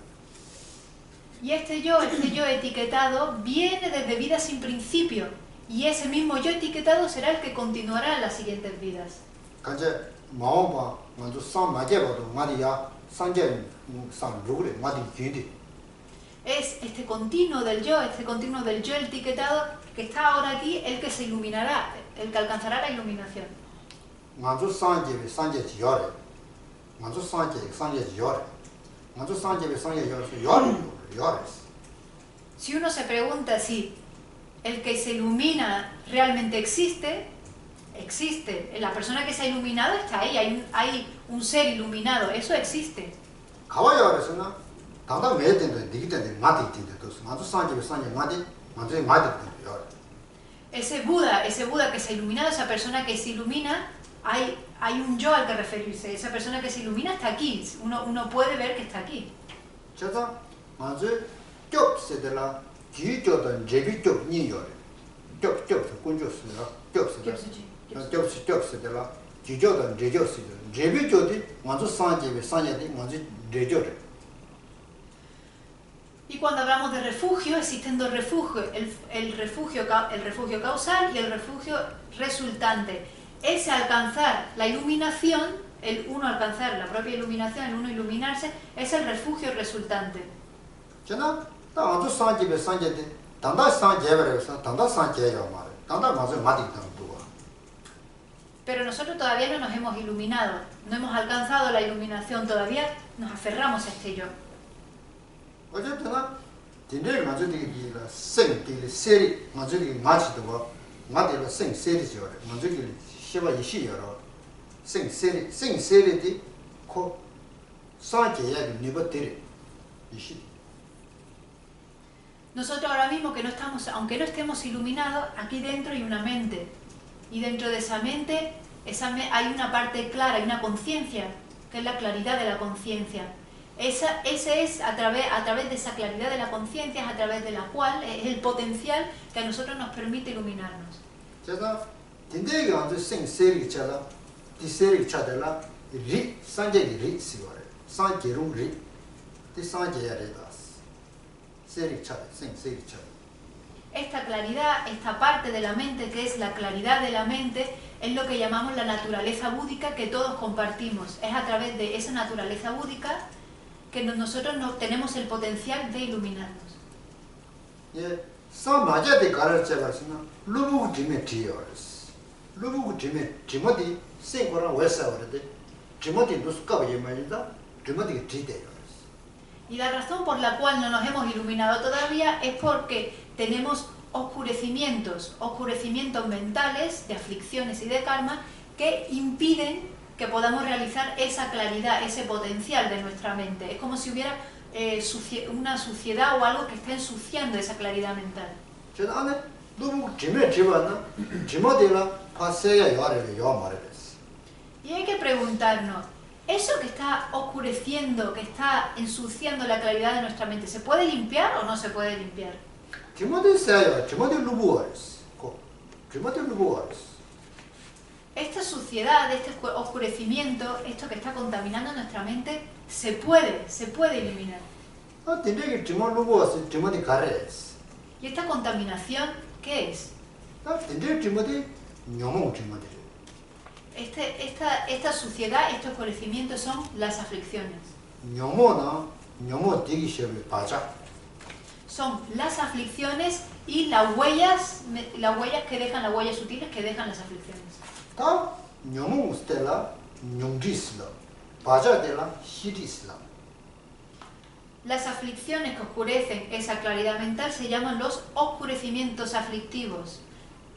Y este yo etiquetado, viene desde vidas sin principio. Y ese mismo yo etiquetado será el que continuará en las siguientes vidas. Kanje maomba, manju san majebado, ngadi ya sanje san rugre, ngadi yindi. Es este continuo del yo etiquetado que está ahora aquí, el que se iluminará, el que alcanzará la iluminación. Manju sanje yore. Manju sanje yore. Manju sanje yore. Si uno se pregunta si el que se ilumina realmente existe, existe. La persona que se ha iluminado está ahí, hay un ser iluminado, eso existe. Kawa yore suna, tanda me tende, digi tende, ngadi tende tos. Manju sanje ngadi, manju ngadi tende yore. Ese Buda que se ha iluminado, esa persona que se ilumina, hay un yo al que referirse. Esa persona que se ilumina está aquí, uno puede ver que está aquí. Chata, manju gyop sedela, ji jodan jebi gyop ni yore. Gyop kunjo sedela, gyop sedela, ji jodan jejo sedela. Jebi jodi, manju sanje di, manju jejo re. Y cuando hablamos de refugio, existen dos refugios, el refugio causal y el refugio resultante. Ese alcanzar la iluminación, el uno alcanzar la propia iluminación, el uno iluminarse, es el refugio resultante. Chana, ta manju sanje di, tanda sanje re, tanda sanje yo mare, tanda manju ngadi tanda duwa. Pero nosotros todavía no nos hemos iluminado, no hemos alcanzado la iluminación, todavía nos aferramos a este yo. Oye, tena, tinde manju di la seng di seri, manju di machi duwa, ngadi la seng seri yore, manju di shiva yishi yore, seng seri di ko sanje ya di nipa tere, yishi. Nosotros ahora mismo aunque no estemos iluminados, aquí dentro hay una mente. Y dentro de esa mente hay una parte clara, hay una conciencia, que es la claridad de la conciencia. Ese es a través de esa claridad de la conciencia, es a través de la cual es el potencial que a nosotros nos permite iluminarnos. Chana, tinde ganju seng seri chala, di seri chadela, ri, sanje di ri si yore, sanje rung ri, di sanje ya re das. Seri chade, seng seri chade. Esta claridad, esta parte de la mente que es la claridad de la mente, es lo que llamamos la naturaleza búdica que todos compartimos. Es a través de esa naturaleza búdica que nosotros tenemos el potencial de iluminarnos. Sa maja de karar chebarsina, lubu jime tiyores. Lubu jime, jimodi, sen koran wesa orede, jimodi nuska yemaida, jimodi tide yores. Y la razón por la cual no nos hemos iluminado todavía es porque tenemos oscurecimientos mentales, de aflicciones y de karma, que impiden que podamos realizar esa claridad, ese potencial de nuestra mente. Es como si hubiera una suciedad o algo que esté ensuciando esa claridad mental. Y hay que preguntarnos, ¿eso que está oscureciendo, que está ensuciando la claridad de nuestra mente, ¿se puede limpiar o no se puede limpiar? Esta suciedad, este oscurecimiento, esto que está contaminando nuestra mente, se puede eliminar. ¿Y esta contaminación qué es? Esta suciedad, este oscurecimiento son las aflicciones. Son las aflicciones y las huellas que dejan, las huellas sutiles que dejan las aflicciones. Las aflicciones que oscurecen esa claridad mental se llaman los oscurecimientos aflictivos.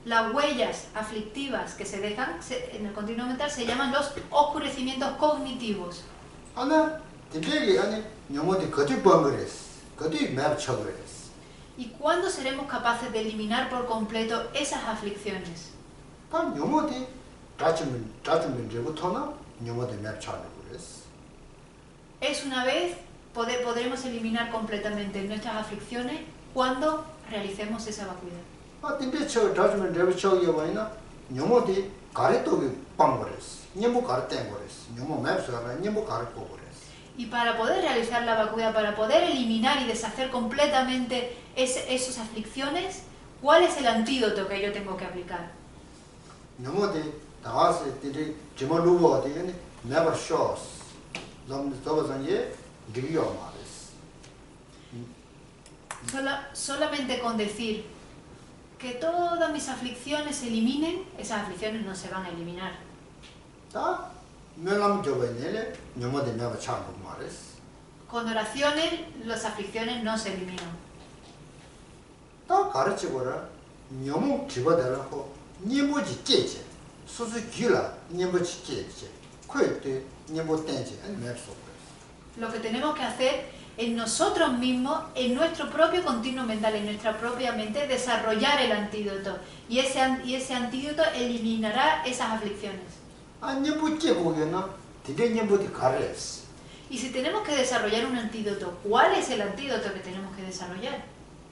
Las huellas aflictivas que se dejan en el continuo mental se llaman los oscurecimientos cognitivos. 하나 되게 아니 영어도 거기 번거렸어. 거기 맵 쳐버렸어. ¿Y cuándo seremos capaces de eliminar por completo esas aflicciones? 다 영어도 자주면 되고터나 영어도 맵 쳐버렸어. Es una vez podremos eliminar completamente nuestras aflicciones cuando realicemos esa vacuidad. 아 근데 저 자주면 되고 저기 봐이나 영어도 가르도 번거렸어. 영어 가르땡 거렸어. 영어 맵서가 영어 가르고 버렸어. Y para poder realizar la vacuidad, para poder eliminar y deshacer completamente esas aflicciones, ¿cuál es el antídoto que yo tengo que aplicar? 영어도 나와서 들이 제목 루버가 되네. never shows. 좀 더버선에 리어 말했어. Solamente con decir que todas mis aflicciones se eliminen, esas aflicciones no se van a eliminar. 다 melam 저번에 영어도 never 차고 말했어. Con oraciones, las aflicciones no se eliminan. 다 가르치고라. 영어 집어달라고 니모지 깨지. 수수 길라 니모지 깨지. 그때 니모 땡지 안 맵소. Lo que tenemos que hacer es nosotros mismos, en nuestro propio continuo mental, en nuestra propia mente, desarrollar el antídoto. Y ese antídoto eliminará esas aflicciones. 아 니모 깨고게나 되게 니모디 가르스. Y si tenemos que desarrollar un antídoto, ¿cuál es el antídoto que tenemos que desarrollar?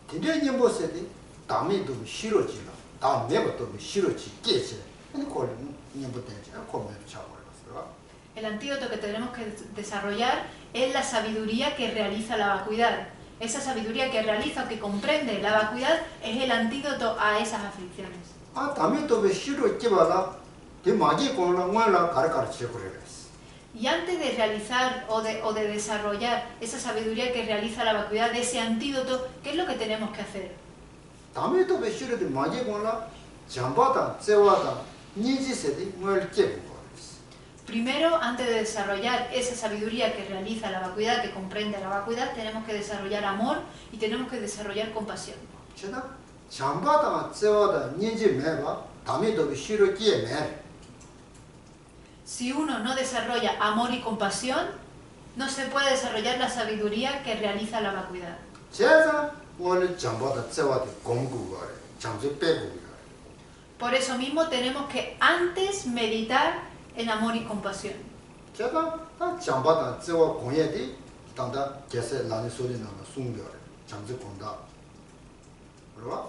되게 니모세디 담에도 싫어지나. 다 내버도 싫어지 깨지. 아니 걸 니모 땡지. 그거 차고 그랬어. El antídoto que tenemos que desarrollar es la sabiduría que realiza la vacuidad. Esa sabiduría que realiza o que comprende la vacuidad es el antídoto a esas aflicciones. 아 담에도 싫어지 봐라. 대 마지 거나 원라 가르치 그랬어. Y antes de realizar o de desarrollar esa sabiduría que realiza la vacuidad de ese antídoto, ¿qué es lo que tenemos que hacer? 담에도 싫어지 마지 거나 잠바다 세와다 니지세디 뭘 깨고 Primero, antes de desarrollar esa sabiduría que realiza la vacuidad, que comprende la vacuidad, tenemos que desarrollar amor y tenemos que desarrollar compasión. 제가 잠바다 세와다 니지 매봐 담에도 싫어지 매 Si uno no desarrolla amor y compasión, no se puede desarrollar la sabiduría que realiza la vacuidad. 제가 오늘 잠바다 세와다 공부가 잠수 빼고 Por eso mismo tenemos que antes meditar en amor y compasión. 제가 잠바다 세와 공예디 당다 제세 나는 소리 나는 숨겨 잠수 본다 그러와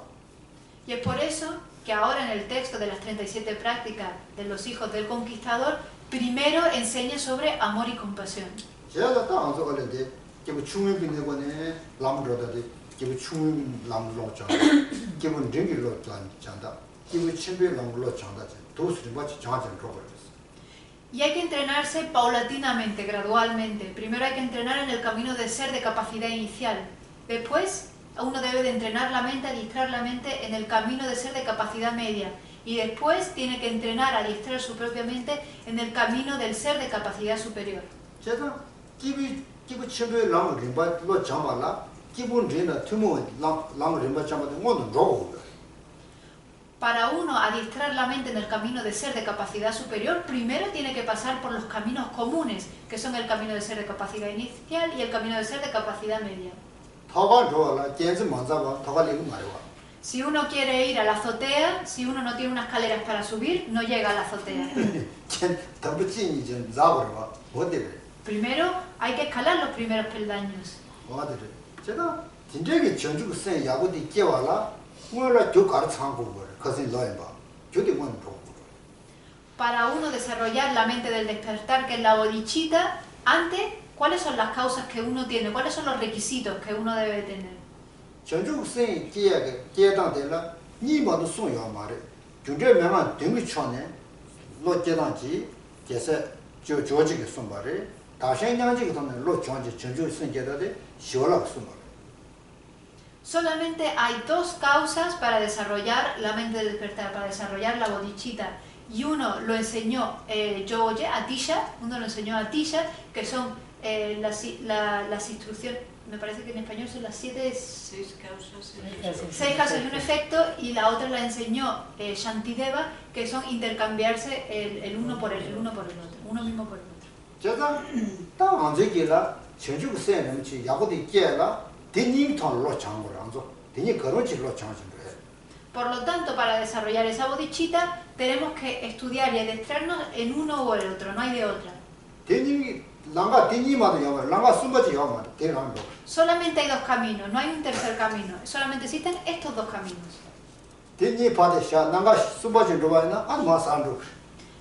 Y es por eso que ahora en el texto de las 37 prácticas de los hijos del conquistador, primero enseña sobre amor y compasión. 제가 딱 안서 걸는데 기분 충분히 내고네 남로다데 기분 충분히 남로 장 기분 링일로 장다 기분 침배 남로 장다 도스리 같이 장전 프로그램 Y hay que entrenarse paulatinamente, gradualmente. Primero hay que entrenar en el camino de ser de capacidad inicial. Después uno debe de entrenar la mente, adiestrar la mente en el camino de ser de capacidad media. Y después tiene que entrenar, adiestrar su propia mente en el camino del ser de capacidad superior. 제가 기분 침배 남로 림바로 장발라 기분 림나 투모 남로 림바 장바데 모든 로고 Para uno adiestrar la mente en el camino de ser de capacidad superior, primero tiene que pasar por los caminos comunes, que son el camino de ser de capacidad inicial y el camino de ser de capacidad media. Si uno quiere ir a la azotea, si uno no tiene unas escaleras para subir, no llega a la azotea. Primero hay que escalar los primeros peldaños. Para uno desarrollar la mente del despertar, que es la bodhicitta, antes, ¿cuáles son las causas que uno tiene? ¿Cuáles son los requisitos que uno debe tener? Solamente hay dos causas para desarrollar la mente del despertar, para desarrollar la bodhicitta. Y uno lo enseñó Yoye, Atisha, uno lo enseñó a Atisha, que son las instrucciones, me parece que en español son las 7... 6 causas. 6 causas y un efecto, y la otra la enseñó Shantideva, que son intercambiarse el uno por el otro, uno mismo por el otro. 제가 딱 언제기라 전주고 세는지 야고디 깨라 대님 tonlo 장고랑서 대니 거로지로 장신데. Por lo tanto, para desarrollar esa bodhicitta tenemos que estudiar y adestrarnos en uno o el otro, no hay de otra. 대니 랑가 대니마도 야마 랑가 숨바지 야마 대랑도. Solamente hay dos caminos, no hay un tercer camino, solamente existen estos dos caminos. 대니 바데샤 랑가 숨바지 로바이나 아마 산도.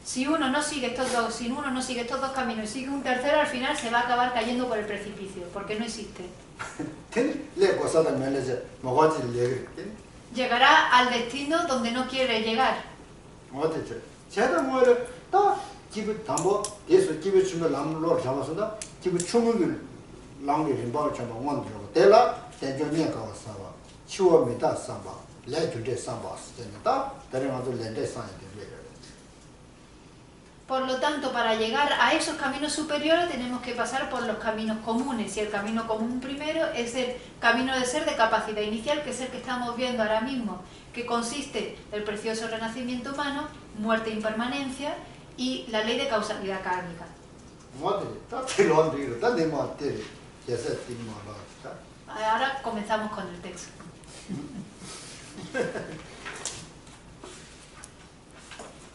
Si uno no sigue estos dos, si uno no sigue estos dos caminos y sigue un tercero, al final se va a acabar cayendo por el precipicio, porque no existe. 대니 레고사다 멜레제 먹어지 레게. Llegará al destino donde no quiere llegar. 어때죠? 제가 뭐를 또 기부 담보 예수 기부 주면 남로 잡아서다 기부 추문을 랑리 림바를 잡아 원들고 대라 대전에 가서 봐 치워미다 삼바 레주데 삼바스 된다 다른 것도 렌데 상이 되게. Por lo tanto, para llegar a esos caminos superiores tenemos que pasar por los caminos comunes, y el camino común primero es el camino de ser de capacidad inicial, que es el que estamos viendo ahora mismo, que consiste en el precioso renacimiento humano, muerte e impermanencia y la ley de causalidad kármica. Ahora comenzamos con el texto.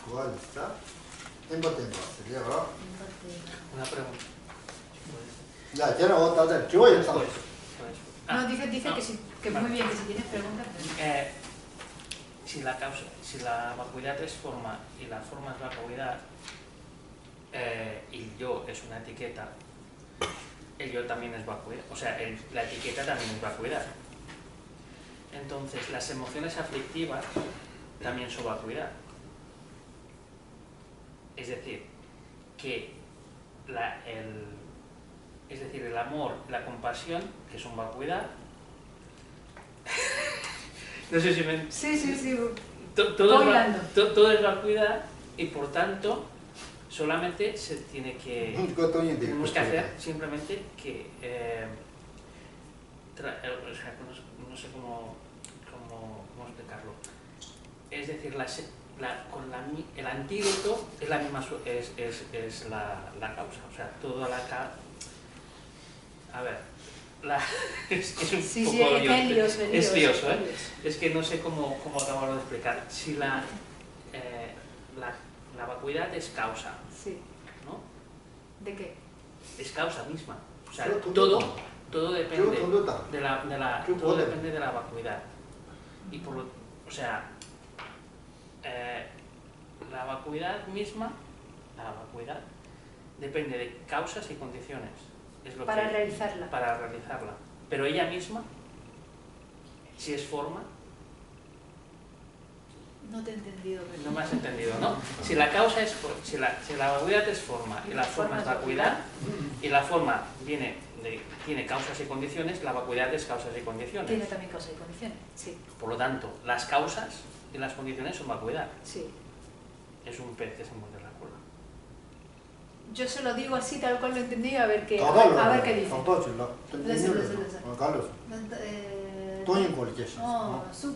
¿Cuál está? Una pregunta. Ya, ya no está del yo ya sabes. No, dice que muy bien, que si tienes preguntas. Si la vacuidad es forma y la forma es vacuidad, y el yo es una etiqueta, el yo también es vacuidad, o sea, la etiqueta también es vacuidad. Entonces, las emociones aflictivas también son vacuidad. Es decir, que el amor, la compasión, que son vacuidad. No sé si me... Sí. Todo es vacuidad y por tanto solamente se tiene que... Tenemos que hacer simplemente que... o sea, no sé cómo explicarlo. Es decir, el antídoto es la misma, es la causa, o sea, toda la causa. A ver, es un poco es lioso, ¿eh? Es que no sé cómo acabarlo de explicar. Si la vacuidad es causa, Sí. ¿no? ¿De qué? Es causa misma, o sea, Pero todo depende todo depende de la vacuidad. Y o sea, la vacuidad misma, depende de causas y condiciones. Es lo Para que, realizarla. Para realizarla. Pero ella misma, si es forma, No te he entendido. no me has entendido, ¿no? Si la causa es si la vacuidad es forma y la forma es vacuidad, y la forma tiene causas y condiciones, la vacuidad es causas y condiciones. Tiene también causas y condiciones, sí. Por lo tanto, las causas y las condiciones son vacuidad. Sí. Es un pez que se muerde la cola. Yo se lo digo así, tal cual lo entendí, a ver qué dice. Su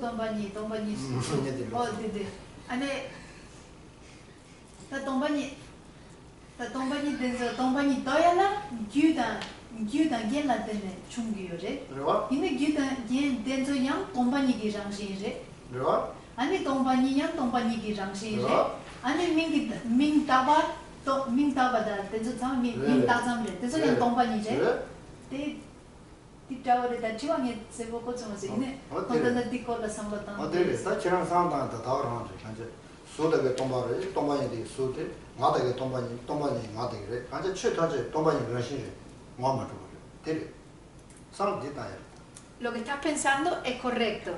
tombañi, tombañi toyala, gyudan gen la tene chungi yore. Ine gyudan gen denzo yang tombañi gi rangshin re. Ane tombañi yang tombañi gi rangshin re. Ane ming taba da denzo tsam ming ta tsam re. Denzo yang tombañi re. Ti tawre ta chiwange sebo ko tsama se ine. Kontana dikola sambatan. 어때? 사치랑 상담한테 다오랑 한테 소다게 tomba를 tombañi 소대 마다게 tombañi 마다게 간제 최타제 tombañi 러시제 뭐만 좀 돼. Lo que estás pensando es correcto,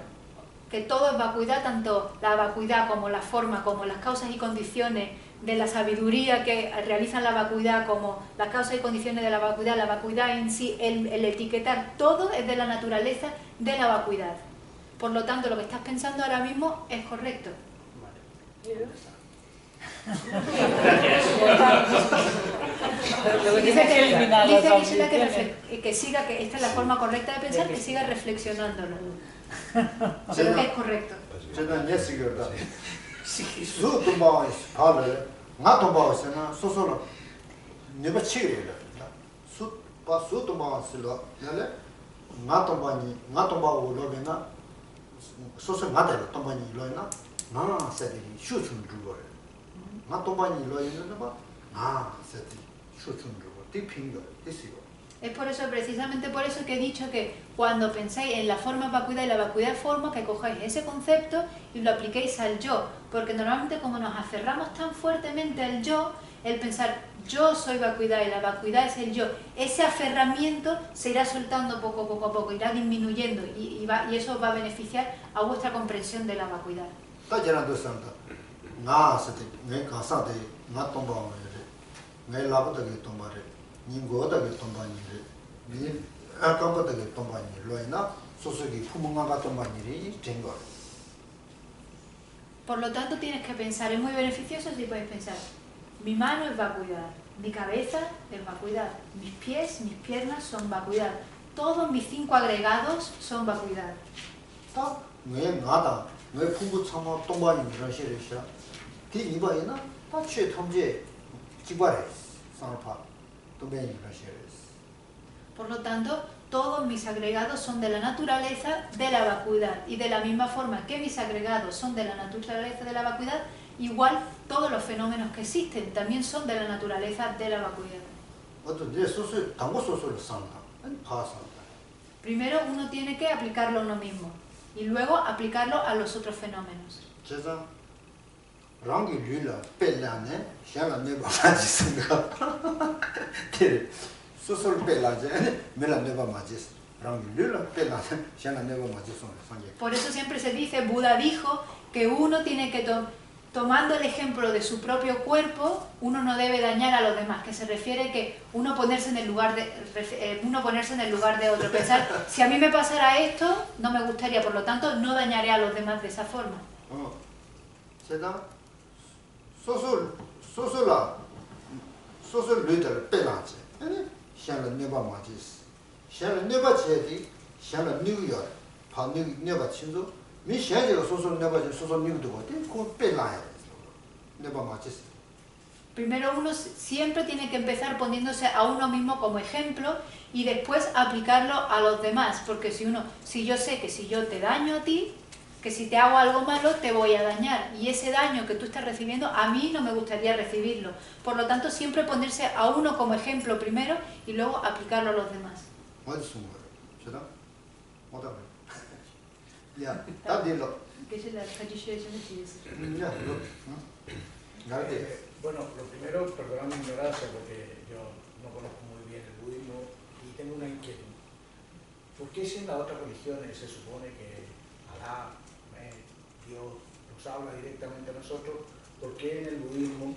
que todo es vacuidad, tanto la vacuidad como la forma, como las causas y condiciones de la sabiduría que realizan la vacuidad, como las causas y condiciones de la vacuidad en sí, el etiquetar, todo es de la naturaleza de la vacuidad. Por lo tanto, lo que estás pensando ahora mismo es correcto. Vale. Gracias. Lo que Dice tienes que eliminar las dice Gisela audiciones. que siga, que esta es la forma correcta de pensar, que siga reflexionándolo. Creo 제가 que es correcto. 제가 예식이다. Sí, 수 동방에 가래. 나 동방에서는 소소로 네가 치리래. 수 동방에서 내래 나 동방으로 로베나 소소 나들 동방이 로이나 나 세들이 슈춘 주고. 나 동방이 로이는 봐. 세들이 슈춘 주고. 디핑거 디시고. Es por eso, precisamente por eso que he dicho que cuando pensáis en la forma vacuidad y la vacuidad forma, que cojáis ese concepto y lo apliquéis al yo. Porque normalmente como nos aferramos tan fuertemente al yo, el pensar yo soy vacuidad y la vacuidad es el yo, ese aferramiento se irá soltando poco a poco, irá disminuyendo y eso va a beneficiar a vuestra comprensión de la vacuidad. 따지라도 산다. 나 세대 내 가사데 나 동방에 내 라보다게 동방에 닝고다게 동방이래. 니 아까보다게 동방이 로이나 소소기 fumunga 동방이리 된거. Por lo tanto tienes que pensar, es muy beneficioso si puedes pensar, mi mano es vacuidad, mi cabeza es vacuidad, mis pies, mis piernas son vacuidad, todos mis 5 agregados son vacuidad. 내 나다 내 풍부 참아 동방이 이런 시리시라. 디 이바이나 빠취 탐제 기발해. 산파 동방이 이런 시리스. Por lo tanto, todos mis agregados son de la naturaleza de la vacuidad. Y de la misma forma que mis agregados son de la naturaleza de la vacuidad, igual todos los fenómenos que existen también son de la naturaleza de la vacuidad. 어떤 내 소소 당고 소소를 산다. 아니 파산다. Primero uno tiene que aplicarlo a uno mismo y luego aplicarlo a los otros fenómenos. 제가 랑기 류라 벨라네 샤라 네바 마지스가 테 소소를 벨라제 메라 네바 마지스 랑기 류라 벨라네 샤라 네바 마지스 상게. Por eso siempre se dice, Buda dijo que uno tiene que, tomando el ejemplo de su propio cuerpo, uno no debe dañar a los demás, que se refiere que uno ponerse en el lugar de otro, pensar, si a mí me pasara esto, no me gustaría, por lo tanto, no dañaré a los demás de esa forma. 제가 소소 류들 벨라제 샤라 네바 마지스 샤라 네바 제디 샤라 뉴욕 파 네바 친구 미 샤제가 소소 네바 소소 뉴욕도 거기 그 벨라야 네바 마지스. Primero uno siempre tiene que empezar poniéndose a uno mismo como ejemplo y después aplicarlo a los demás, porque si yo sé que si yo te daño a ti, que si te hago algo malo te voy a dañar y ese daño que tú estás recibiendo a mí no me gustaría recibirlo. Por lo tanto siempre ponerse a uno como ejemplo primero y luego aplicarlo a los demás. 어디 숨은 거야? 저다? 뭐다 그래? 야, 다 딜러. 야, 나한테 Bueno, lo primero, perdonad mi ignorancia porque yo no conozco muy bien el budismo y tengo una inquietud. ¿Por qué si en las otras religiones se supone que Alá, Dios, nos habla directamente a nosotros, por qué en el budismo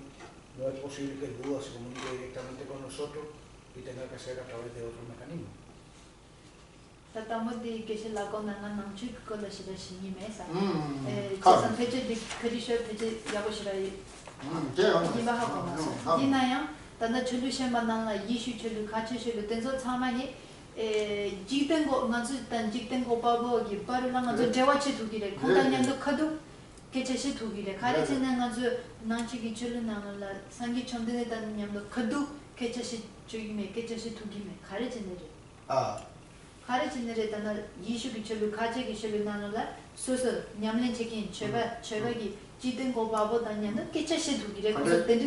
no es posible que el Buda se comunique directamente con nosotros y tenga que ser a través de otros mecanismos? Tratamos de que se la condan a chico con la shirashi mesa. claro. San fecha de Kadisha fecha yagoshirayi. 제가 이바하고 나서 이나요. 단다 줄루션 만나나 이슈 줄루 같이 줄루 된서 참아니 직된 거 맞을 땐 직된 거 바보 기빠를 나서 제와치 두기래. 공단년도 커도 개체시 두기래. 가르치는 가서 난치기 줄루 나는 상기 전대에 다는 냠도 커도 개체시 주기매 개체시 두기매 가르치는 가르치는 단다 이슈 기줄루 가지기 줄루 나는 소소 냠len 체킨 최바기 직된 거 바보 다냐는 개체시 두기래. 그래서 된지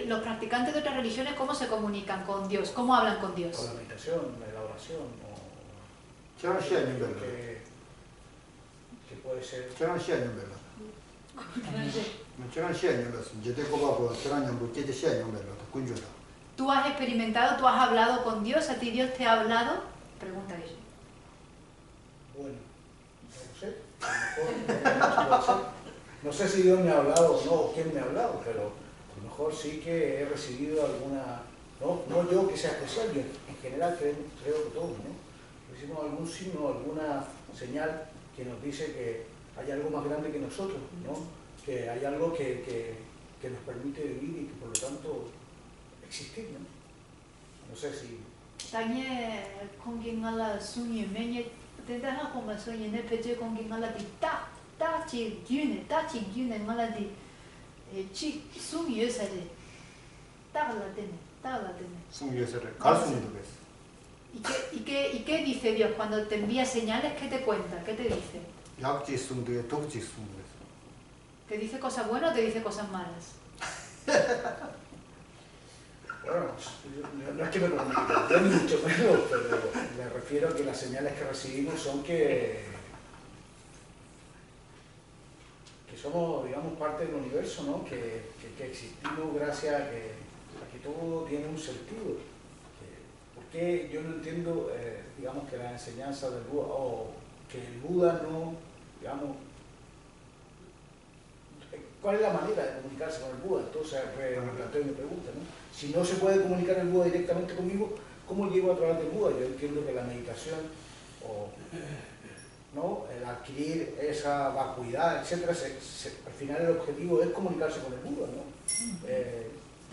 los practicantes de otras religiones, ¿cómo se comunican con Dios? ¿Cómo hablan con Dios? Con la meditación, la oración, 저랑 시간이 별로. que puede ser. 저랑 시간이 별로. 저랑 시간이 별로. 이제 되고 봐고 저랑 연구 깨지 시간이 별로. 군주다. ¿Tú has experimentado, tú has hablado con Dios? ¿A ti Dios te ha hablado? Pregunta ella. Bueno, no sé. No sé si Dios me ha hablado o no, o quién me ha hablado, pero a lo mejor sí que he recibido alguna, no yo que sea especial, yo en general creo que todos, ¿no? Recibimos algún signo, alguna señal que nos dice que hay algo más grande que nosotros, ¿no? Que hay algo que que nos permite vivir y que por lo tanto existir, ¿no? No sé si... También con quien habla sueño, me tendrá como sueño, ne peche con quien habla de ta chi gyune, habla de chi sueño ese de ta la tiene. 승유에서를 갈 수 있는 거였어. ¿Y qué dice Dios cuando te envía señales? ¿Qué te cuenta? ¿Qué te dice? 약지 승도에 독지 승도에서. ¿Te dice cosas buenas o te dice cosas malas? Bueno, no es que me comunique, yo ni mucho menos, pero me refiero a que las señales que recibimos son que somos, digamos, parte del universo, ¿no? Que existimos gracias a que todo tiene un sentido. Porque yo no entiendo, digamos, que la enseñanza del Buda, o que el Buda no, digamos, ¿cuál es la manera de comunicarse con el Buda? Entonces me planteo mi pregunta, ¿no? Si no se puede comunicar el Buda directamente conmigo, ¿cómo llego a través del Buda? Yo entiendo que la meditación, o ¿no? El adquirir esa vacuidad, etcétera, al final el objetivo es comunicarse con el Buda, ¿no?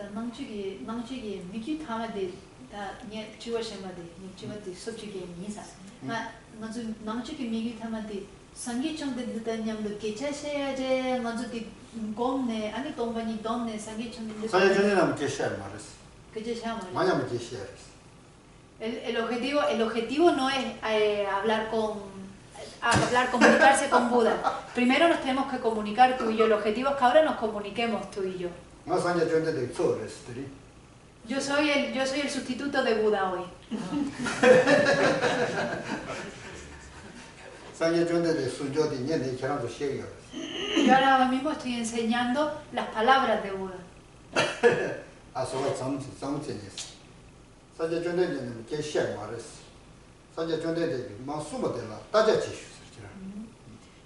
낭치기 미기 타마데 다 nye chiwa shemade, nye chiwa de sobchige misa. Ngazu 낭치기 미기 타마데 상기 청데 드다냠도 개체셔야제 ngazu 곰네 아니 동반이 동네 상기 청데 사실 전에는 계시할 말했어. 개체셔야 말. 만약에 계시할. El objetivo no es comunicarse con Buda. Primero nos tenemos que comunicar tú y yo. El objetivo es que ahora nos comuniquemos tú y yo. 나 사실 전에도 소리스들이. Yo soy el sustituto de Buda hoy. 사실 전에도 수조디 년에 결혼도 시행이요. Yo ahora mismo estoy enseñando las palabras de Buda. 아소가 점점점이었어. 사실 전에는 계시할 말했어. 사실 전에도 막 숨어들라 따져 지슈.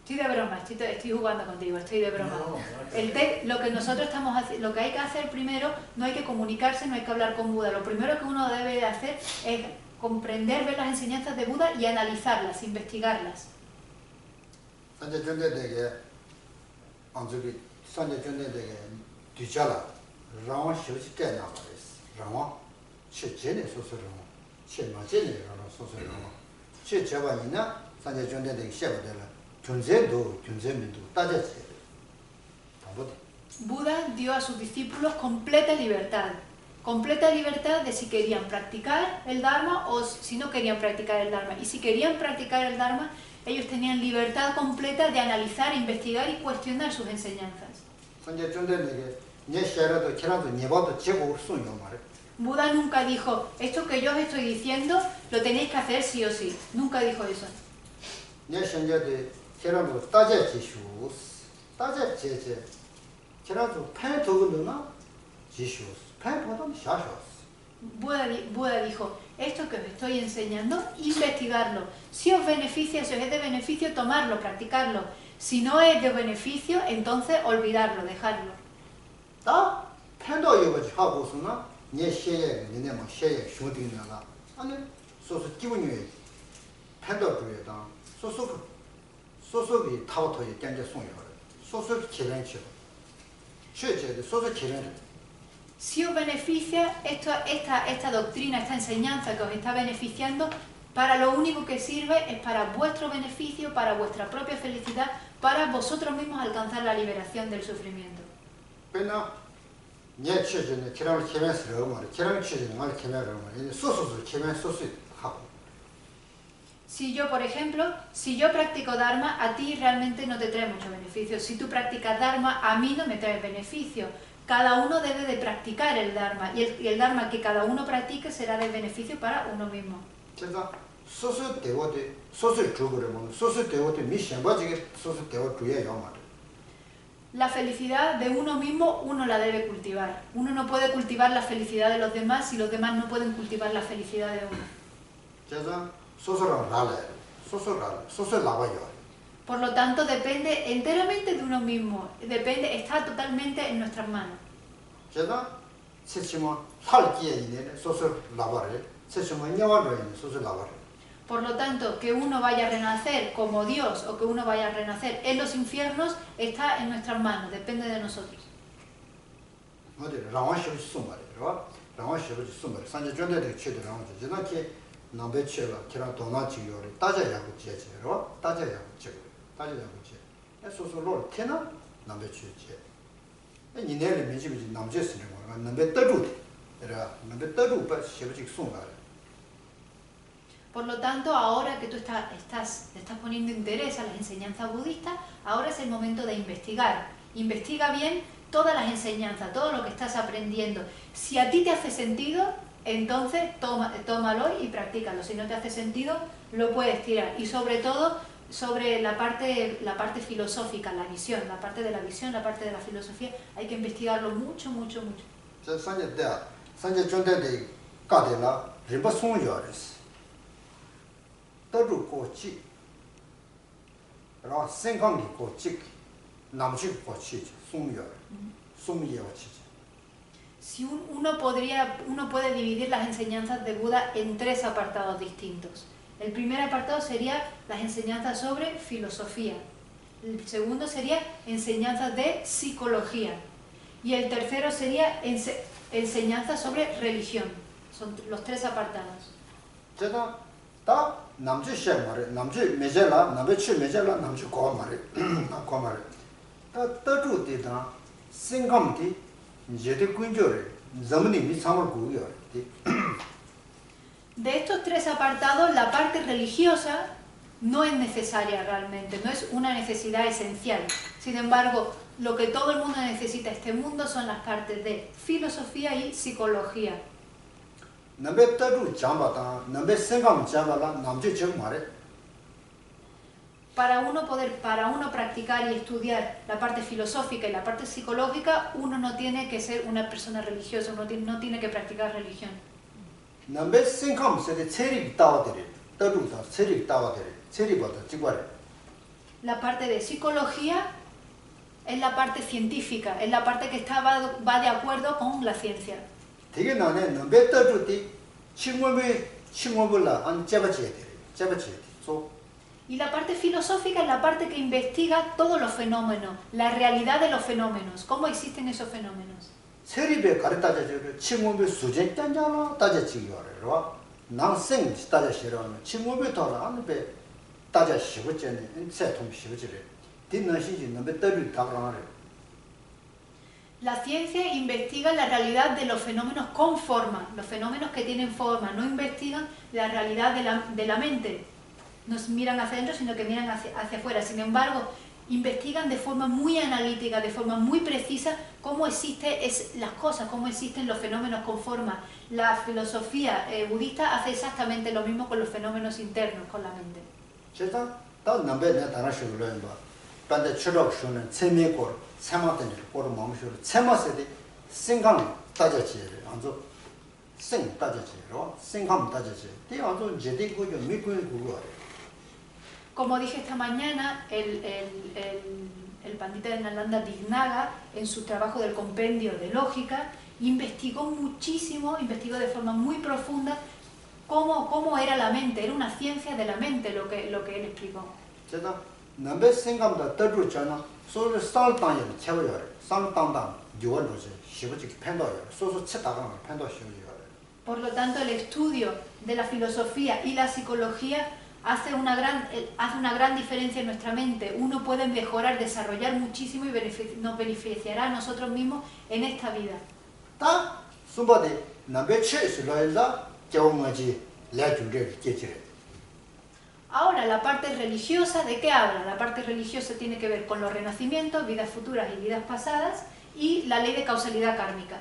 Estoy de broma, estoy jugando contigo, estoy de broma. No. Lo que nosotros estamos haciendo, lo que hay que hacer primero, no hay que comunicarse, no hay que hablar con Buda. Lo primero que uno debe de hacer es comprender, ver las enseñanzas de Buda y analizarlas, investigarlas. 사실 전에되게 안저기 사실 전에되게 뒤자라 라와 쇼지 깨나 말했어. 라와 실제네 소설로 실마제네라는 소설로 실제반이나 사실 전에되게 시작되라 존재민도 따졌어요. Buda dio a sus discípulos completa libertad de si querían practicar el Dharma o si no querían practicar el Dharma. Y si querían practicar el Dharma, ellos tenían libertad completa de analizar, investigar y cuestionar sus enseñanzas. Buda nunca dijo, esto que yo os estoy diciendo lo tenéis que hacer sí o sí. Nunca dijo eso. Buda dijo, esto que os estoy enseñando, investigarlo. Si os beneficia, si os es de beneficio, tomarlo, practicarlo. Si no es de beneficio, entonces olvidarlo, dejarlo. Si os beneficia esta doctrina, esta enseñanza que os está beneficiando, para lo único que sirve es para vuestro beneficio, para vuestra propia felicidad, para vosotros mismos alcanzar la liberación del sufrimiento. Si yo, por ejemplo, si yo practico Dharma, a ti realmente no te trae mucho beneficio. Si tú practicas Dharma, a mí no me trae beneficio. Cada uno debe de practicar el Dharma y el Dharma que cada uno practique será de beneficio para uno mismo. La felicidad de uno mismo uno la debe cultivar. Uno no puede cultivar la felicidad de los demás si los demás no pueden cultivar la felicidad de uno. Por lo tanto, depende enteramente de uno mismo. Está totalmente en nuestras manos. Por lo tanto, que uno vaya a renacer como Dios o que uno vaya a renacer en los infiernos está en nuestras manos, depende de nosotros. 어디 라완 시비 숨바래. 라완 시비 숨바래. 산제 전대에 치도 라완 지나게 남배 치라 키라 도나지 요리 따져야고 제제로 따져야고 제. 따져야고 제. 소소로 테나 남배 치지. 니네를 민지비 남제 쓰는 거가 남배 떠주. era 남배 떠주 빠 시비 숨바래. Por lo tanto, ahora que tú estás poniendo interés a las enseñanzas budistas, ahora es el momento de investigar. Investiga bien todas las enseñanzas, todo lo que estás aprendiendo. Si a ti te hace sentido, entonces tómalo y practícalo. Si no te hace sentido, lo puedes tirar. Y sobre todo, sobre la parte filosófica, la visión, la parte de la visión, la parte de la filosofía, hay que investigarlo mucho, mucho, mucho. 떠주 고치 그러나 생각이 고치 남지 고치 송여 송여 고치 Si uno puede dividir las enseñanzas de Buda en tres apartados distintos. El primer apartado sería las enseñanzas sobre filosofía. El segundo sería enseñanzas de psicología. Y el tercero sería enseñanzas sobre religión. Son los tres apartados. 다 남주 시에 말해 남주 메젤라 남배치 메젤라 남주 고 말해 고 말해 다 떠주디다 생감디 이제도 군조래 zamani 미상을 구요 De estos tres apartados, la parte religiosa no es necesaria realmente, no es una necesidad esencial. Sin embargo, lo que todo el mundo necesita en este mundo son las partes de filosofía y psicología. 남배 떠주 잠바다 남배 생감 잠바라 남주 정 말해 Para uno practicar y estudiar la parte filosófica y la parte psicológica, uno no tiene que ser una persona religiosa, uno no tiene que practicar religión. 남배 생감 세대 체리 따와들이 떠주다 체리 따와들이 체리보다 지과래 La parte de psicología es la parte científica, es la parte que va de acuerdo con la ciencia. 되게 나네 남배 떠주디 칭원불라 안 잡아지야 돼 Y la parte filosófica es la parte que investiga todos los fenómenos, la realidad de los fenómenos, cómo existen esos fenómenos. 세리베 가르다자죠 칭원불 수제단자라 따자지요래로 난생 따자시라는 칭원불 돌아 안베 따자시고전에 세통 시고지래 뒷나시지 남배 떠주 다그라래 La ciencia investiga la realidad de los fenómenos con forma, los fenómenos que tienen forma, no investigan la realidad de la mente. No miran hacia adentro, sino que miran hacia afuera. Sin embargo, investigan de forma muy analítica, de forma muy precisa, cómo existen las cosas, cómo existen los fenómenos con forma. La filosofía budista hace exactamente lo mismo con los fenómenos internos, con la mente. 반대 추럭쇼는 체미고 체마되는 고로 마음쇼로 체마세데 생각 따져지를 안조 생 따져지로 생각 따져지 이 안조 제대고 좀 믿고 그거 Como dije esta mañana, el pandita de Nalanda Dignaga, en su trabajo del compendio de lógica, investigó muchísimo, investigó de forma muy profunda cómo era la mente, era una ciencia de la mente lo que él explicó. 남배 생각보다 떠주잖아. 소를 쌀땅에 채워요. 쌀땅당 요원로지. 시부지 팬도요. 소소 채다가 팬도 시부지요. Por lo tanto, el estudio de la filosofía y la psicología hace una gran diferencia en nuestra mente. Uno puede mejorar, desarrollar muchísimo y nos beneficiará a nosotros mismos en esta vida. 다 숨바데 남배 채스로일다 겨우마지 레주를 깨지래. Ahora, la parte religiosa, ¿de qué habla? La parte religiosa tiene que ver con los renacimientos, vidas futuras y vidas pasadas, y la ley de causalidad kármica.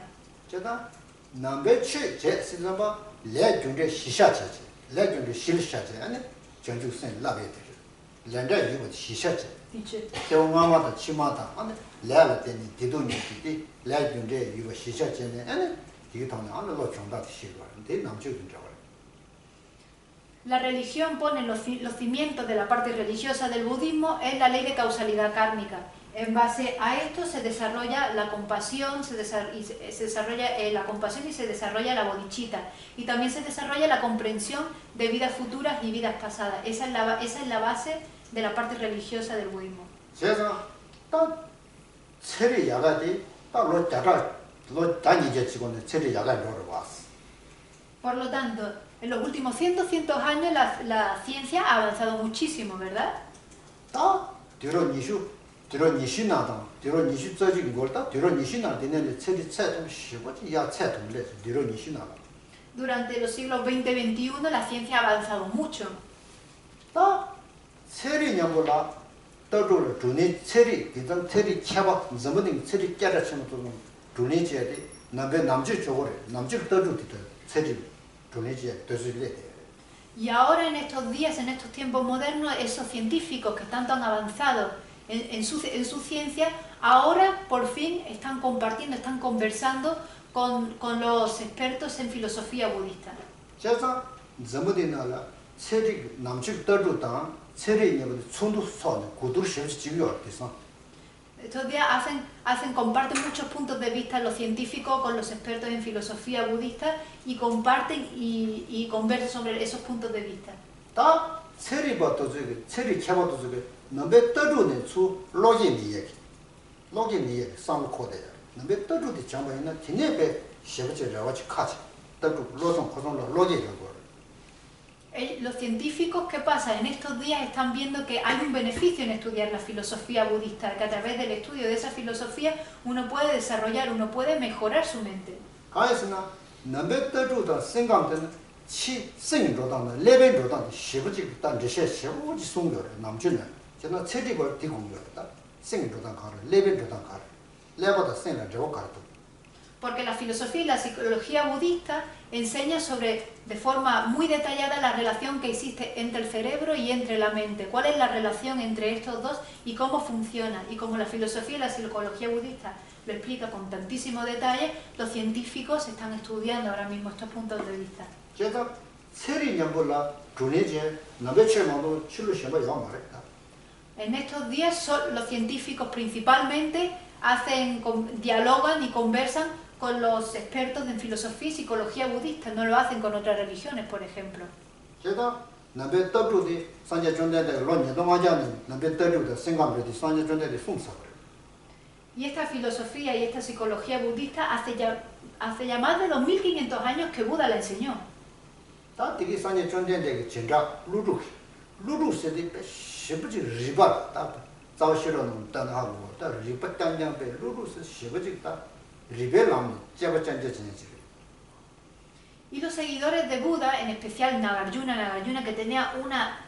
La religión pone los cimientos de la parte religiosa del budismo en la ley de causalidad kármica. En base a esto se desarrolla la compasión, se desarrolla la compasión y se desarrolla la bodhicitta. Y también se desarrolla la comprensión de vidas futuras y vidas pasadas. Esa es la base de la parte religiosa del budismo. 로 단위 제치고는 체리 야간 로로 왔어. Por lo tanto, en los últimos 100 años la ciencia ha avanzado muchísimo, ¿verdad? 다 뒤로 니슈 나다. 뒤로 니슈 저진 걸다. 뒤로 니슈 나되는 체리 체동 시고지 야 체동래. 뒤로 니슈 나다. Durante los siglos XX y XXI la ciencia ha avanzado mucho. 다 체리 냐몰라. 떠도로 두니 체리 기존 체리 캬바 점은 체리 깨라치는 또 두니 제데 남배 남지 쪽으로 남지 떠도도 체리 두니 제 되실래. Y ahora en estos días, en estos tiempos modernos, esos científicos que tanto han avanzado en su ciencia, ahora por fin están compartiendo, están conversando con los expertos en filosofía budista. 그래서 점은이나라 체리 남지 떠도다 체리 냐고 촌도 선 고도로 시험시 지려 돼서 Estos días comparten muchos puntos de vista los científicos con los expertos en filosofía budista y comparten y conversan sobre esos puntos de vista. 다 체리부터 저기 체리 캬바도 저기 넘베 떠도는 수 로긴 이야기 상을 코데 넘베 떠도디 장바이나 티네베 시험지라고 같이 떠도 로송 고송로 로긴이라고. Los científicos, ¿qué pasa? En estos días están viendo que hay un beneficio en estudiar la filosofía budista, que a través del estudio de esa filosofía uno puede desarrollar, uno puede mejorar su mente. 가에서나 넘베 떠도다 생각되는 치 생로다는 레벨로다는 시부지 단 저些시부지 송교래 남주는 저는 체리고 디공교다 생로다 가르 레벨로다 가르 레벨보다 생을 저거 가르도. Porque la filosofía y la psicología budista enseña de forma muy detallada la relación que existe entre el cerebro y entre la mente. ¿Cuál es la relación entre estos dos y cómo funciona? Y como la filosofía y la psicología budista lo explica con tantísimo detalle, los científicos están estudiando ahora mismo estos puntos de vista. 그래서 체리냐몰라 두네제 나베체마도 출로 시험을 야 말했다. En estos días los científicos principalmente dialogan y conversan con los expertos en filosofía y psicología budista, no lo hacen con otras religiones, por ejemplo. 그래서 나베 떠도디 산제 존대의 론이 동아자는 나베 떠도디 생각들이 산제 존대의 풍사를. Y esta filosofía y esta psicología budista hace ya más de 2500 años que Buda la enseñó. 다 되게 산제 존대의 진짜 루루세디 시부지 리바 다 자오시로는 단하고 다 리바 땅장배 루루세 시부지 다 리벨람 제바짠제 지내지. Y los seguidores de Buda, en especial Nagarjuna, que tenía una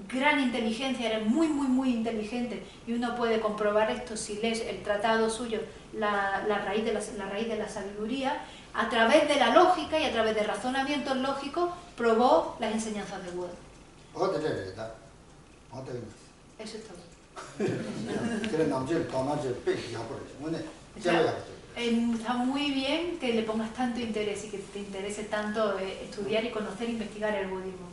gran inteligencia, era muy inteligente, y uno puede comprobar esto si lees el tratado suyo, la raíz de la sabiduría, a través de la lógica y a través de razonamientos lógicos, probó las enseñanzas de Buda. Eso es todo. Está muy bien que le pongas tanto interés y que te interese tanto estudiar y conocer e investigar el budismo.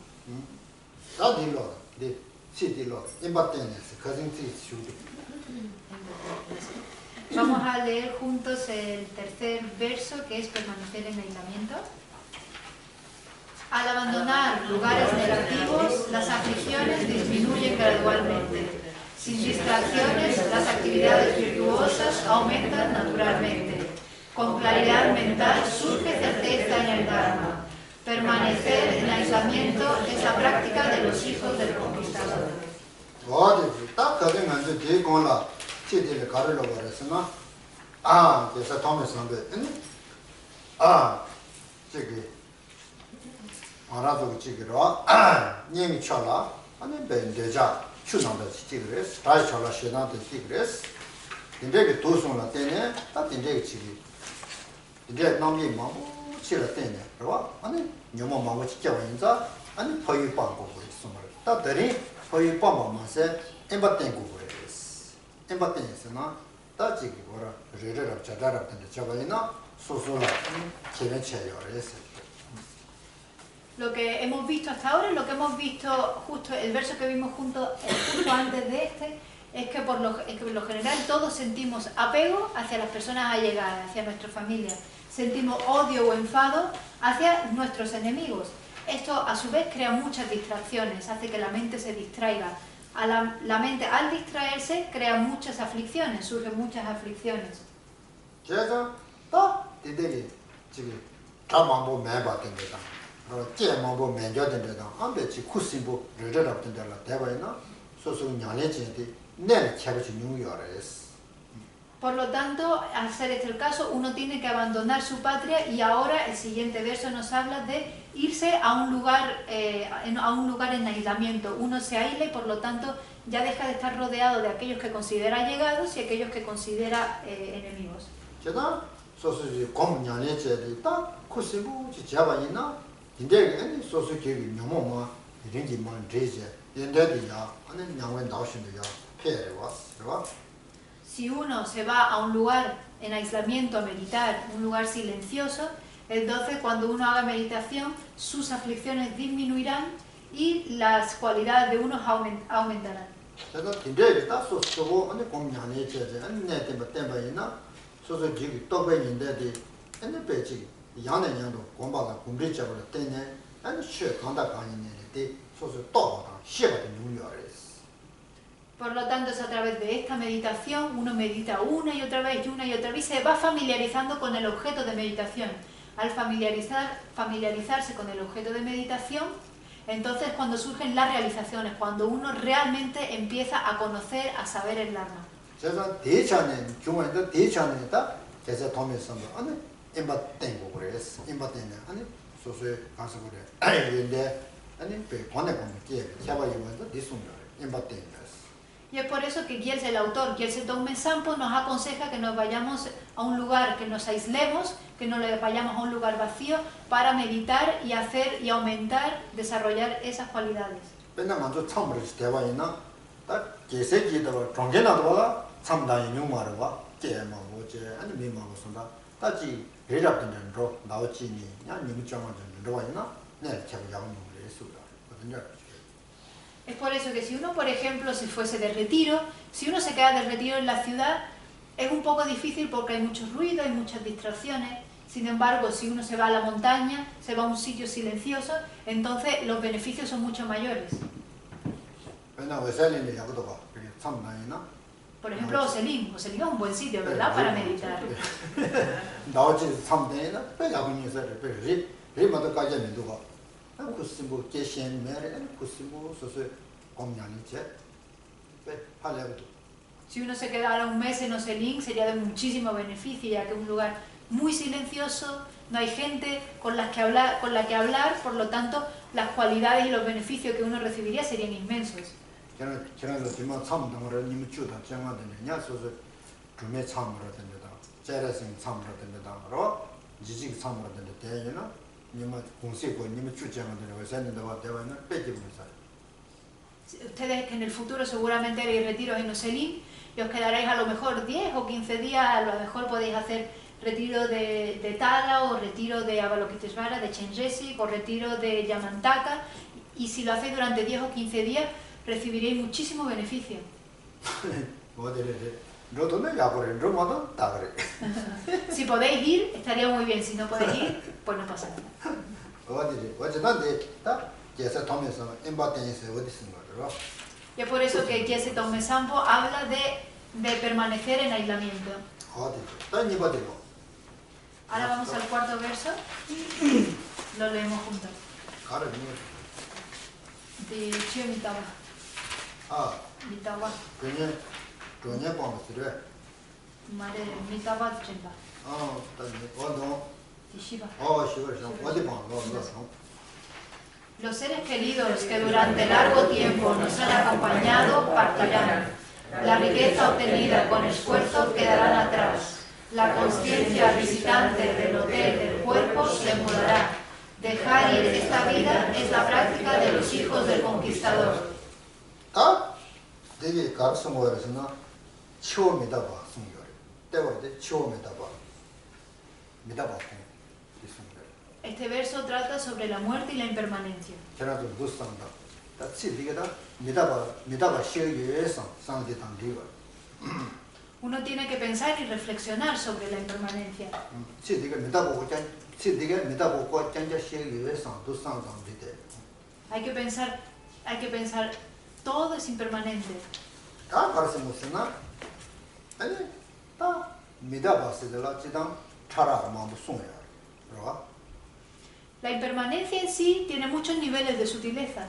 Vamos a leer juntos el tercer verso, que es permanecer en aislamiento. Al abandonar lugares negativos, las aflicciones disminuyen gradualmente. Sin distracciones, las actividades virtuosas aumentan naturalmente. Con claridad mental surge certeza en el Dharma. Permanecer en aislamiento es la práctica de los hijos del conquistador. 추나다 지그레스 다시 잘라 시나데 지그레스 인데게 도송라 때네 다 인데게 지기 인데 남이 뭐 치라 때네 그러와 아니 녀모 마고 진짜 인자 아니 거의 빠고 그랬어 다 들이 거의 빠마마세 엠바땡고 그랬어 엠바땡에서나 다 지기 뭐라 레레랍 자다랍 때네 잡아이나 소소라 제네 체요레스. Lo que hemos visto hasta ahora y lo que hemos visto justo, el verso que vimos justo antes de este, es que por lo general todos sentimos apego hacia las personas allegadas, hacia nuestra familia. Sentimos odio o enfado hacia nuestros enemigos. Esto a su vez crea muchas distracciones, hace que la mente se distraiga. La mente al distraerse crea muchas aflicciones, surgen muchas aflicciones. 그래서 다 되게 지금 자만보 매바 된다. 제만보 매져 된다. 안배치 쿠심보 르르럽 된다. 대바이나 소소 냐내진데 내 차르지 뉴요레스. Por lo tanto, al ser este el caso, uno tiene que abandonar su patria y ahora el siguiente verso nos habla de irse a un lugar en aislamiento. Uno se aísla y por lo tanto ya deja de estar rodeado de aquellos que considera allegados y aquellos que considera enemigos. 제가 소소지 공ஞ안에제데 다 쿠시부지 잡아이나 인데 소소 계획이 너무마 이런지만 제제 인데디야 아니 양wen 나오신데야 피해를 왔어. Si uno se va a un lugar en aislamiento a meditar, un lugar silencioso, entonces cuando uno haga meditación, sus aflicciones disminuirán y las cualidades de uno aumentarán. 제가 인데 다 소소고 아니 공ஞ안에제데 아니 내때 때바이나 소소 지기 또베인데디 아니 베지 양내년도 공부가 공부적으로 때네 아니 쉬 간다 가니네데 소소 또다 시바도 뉴요레스. Por lo tanto, es a través de esta meditación, uno medita una y otra vez y se va familiarizando con el objeto de meditación. Al familiarizarse con el objeto de meditación, entonces cuando surgen las realizaciones, cuando uno realmente empieza a conocer, a saber el Dharma. 제가 대찬에 중앙에 대찬에다 제가 도면서 아니 임바 땡고 그래서 임바 땡네 아니 소소에 가서 그래 근데 아니 배 보내 보면 게 제가 이번도 디송도 임바 땡네. Y es por eso que Gyaltsen, el autor, Gyaltsen Tongme Sampo, nos aconseja que nos vayamos a un lugar, que nos aislemos, que no le vayamos a un lugar vacío para meditar y hacer y aumentar, desarrollar esas cualidades. 맨날 먼저 참으로 대화이나 딱 계세기도 정전하다가 참다니 용마로 와 제마 뭐제 아니 미마고 선다 따지 배랍된 거 나오지니 야 님정한 거 와이나 네 제가 양용을 했습니다. 거든요. Es por eso que si uno, por ejemplo, se fuese de retiro, si uno se queda de retiro en la ciudad, es un poco difícil porque hay mucho ruido, hay muchas distracciones. Sin embargo, si uno se va a la montaña, se va a un sitio silencioso, entonces los beneficios son mucho mayores. Por ejemplo, Oselim. Oselim es un buen sitio, ¿verdad?, para meditar. Si uno se quedara un mes en Oselim sería de muchísimo beneficio, ya que es un lugar muy silencioso, no hay gente con la que hablar, por lo tanto las cualidades y los beneficios que uno recibiría serían inmensos. Ustedes que en el futuro seguramente haréis retiros en Oselim y os quedaréis a lo mejor 10 o 15 días, a lo mejor podéis hacer retiro de Tara o retiro de Avalokitesvara, de Chenjesik o retiro de Yamantaka, y si lo hacéis durante 10 o 15 días recibiréis muchísimo beneficio. Si podéis ir, estaría muy bien. Si no podéis ir, pues no pasa nada. Y es por eso que Gyaltsen Tongme Sampo habla de permanecer en aislamiento. Ahora vamos al cuarto verso. Lo leemos juntos. De Chio Mitawa. Mitawa. Mare Mitawa Chenpa. Shiva. Los seres queridos que durante largo tiempo nos han acompañado partirán. La riqueza obtenida con esfuerzo quedará atrás. La conciencia visitante del hotel del cuerpo se mudará. Dejar ir esta vida es la práctica de los hijos del conquistador. Este verso trata sobre la muerte y la impermanencia. Uno tiene que pensar y reflexionar sobre la impermanencia. Hay que pensar, todo es impermanente. 차라 마음도 송해요. 그러가? La impermanencia en sí tiene muchos niveles de sutileza.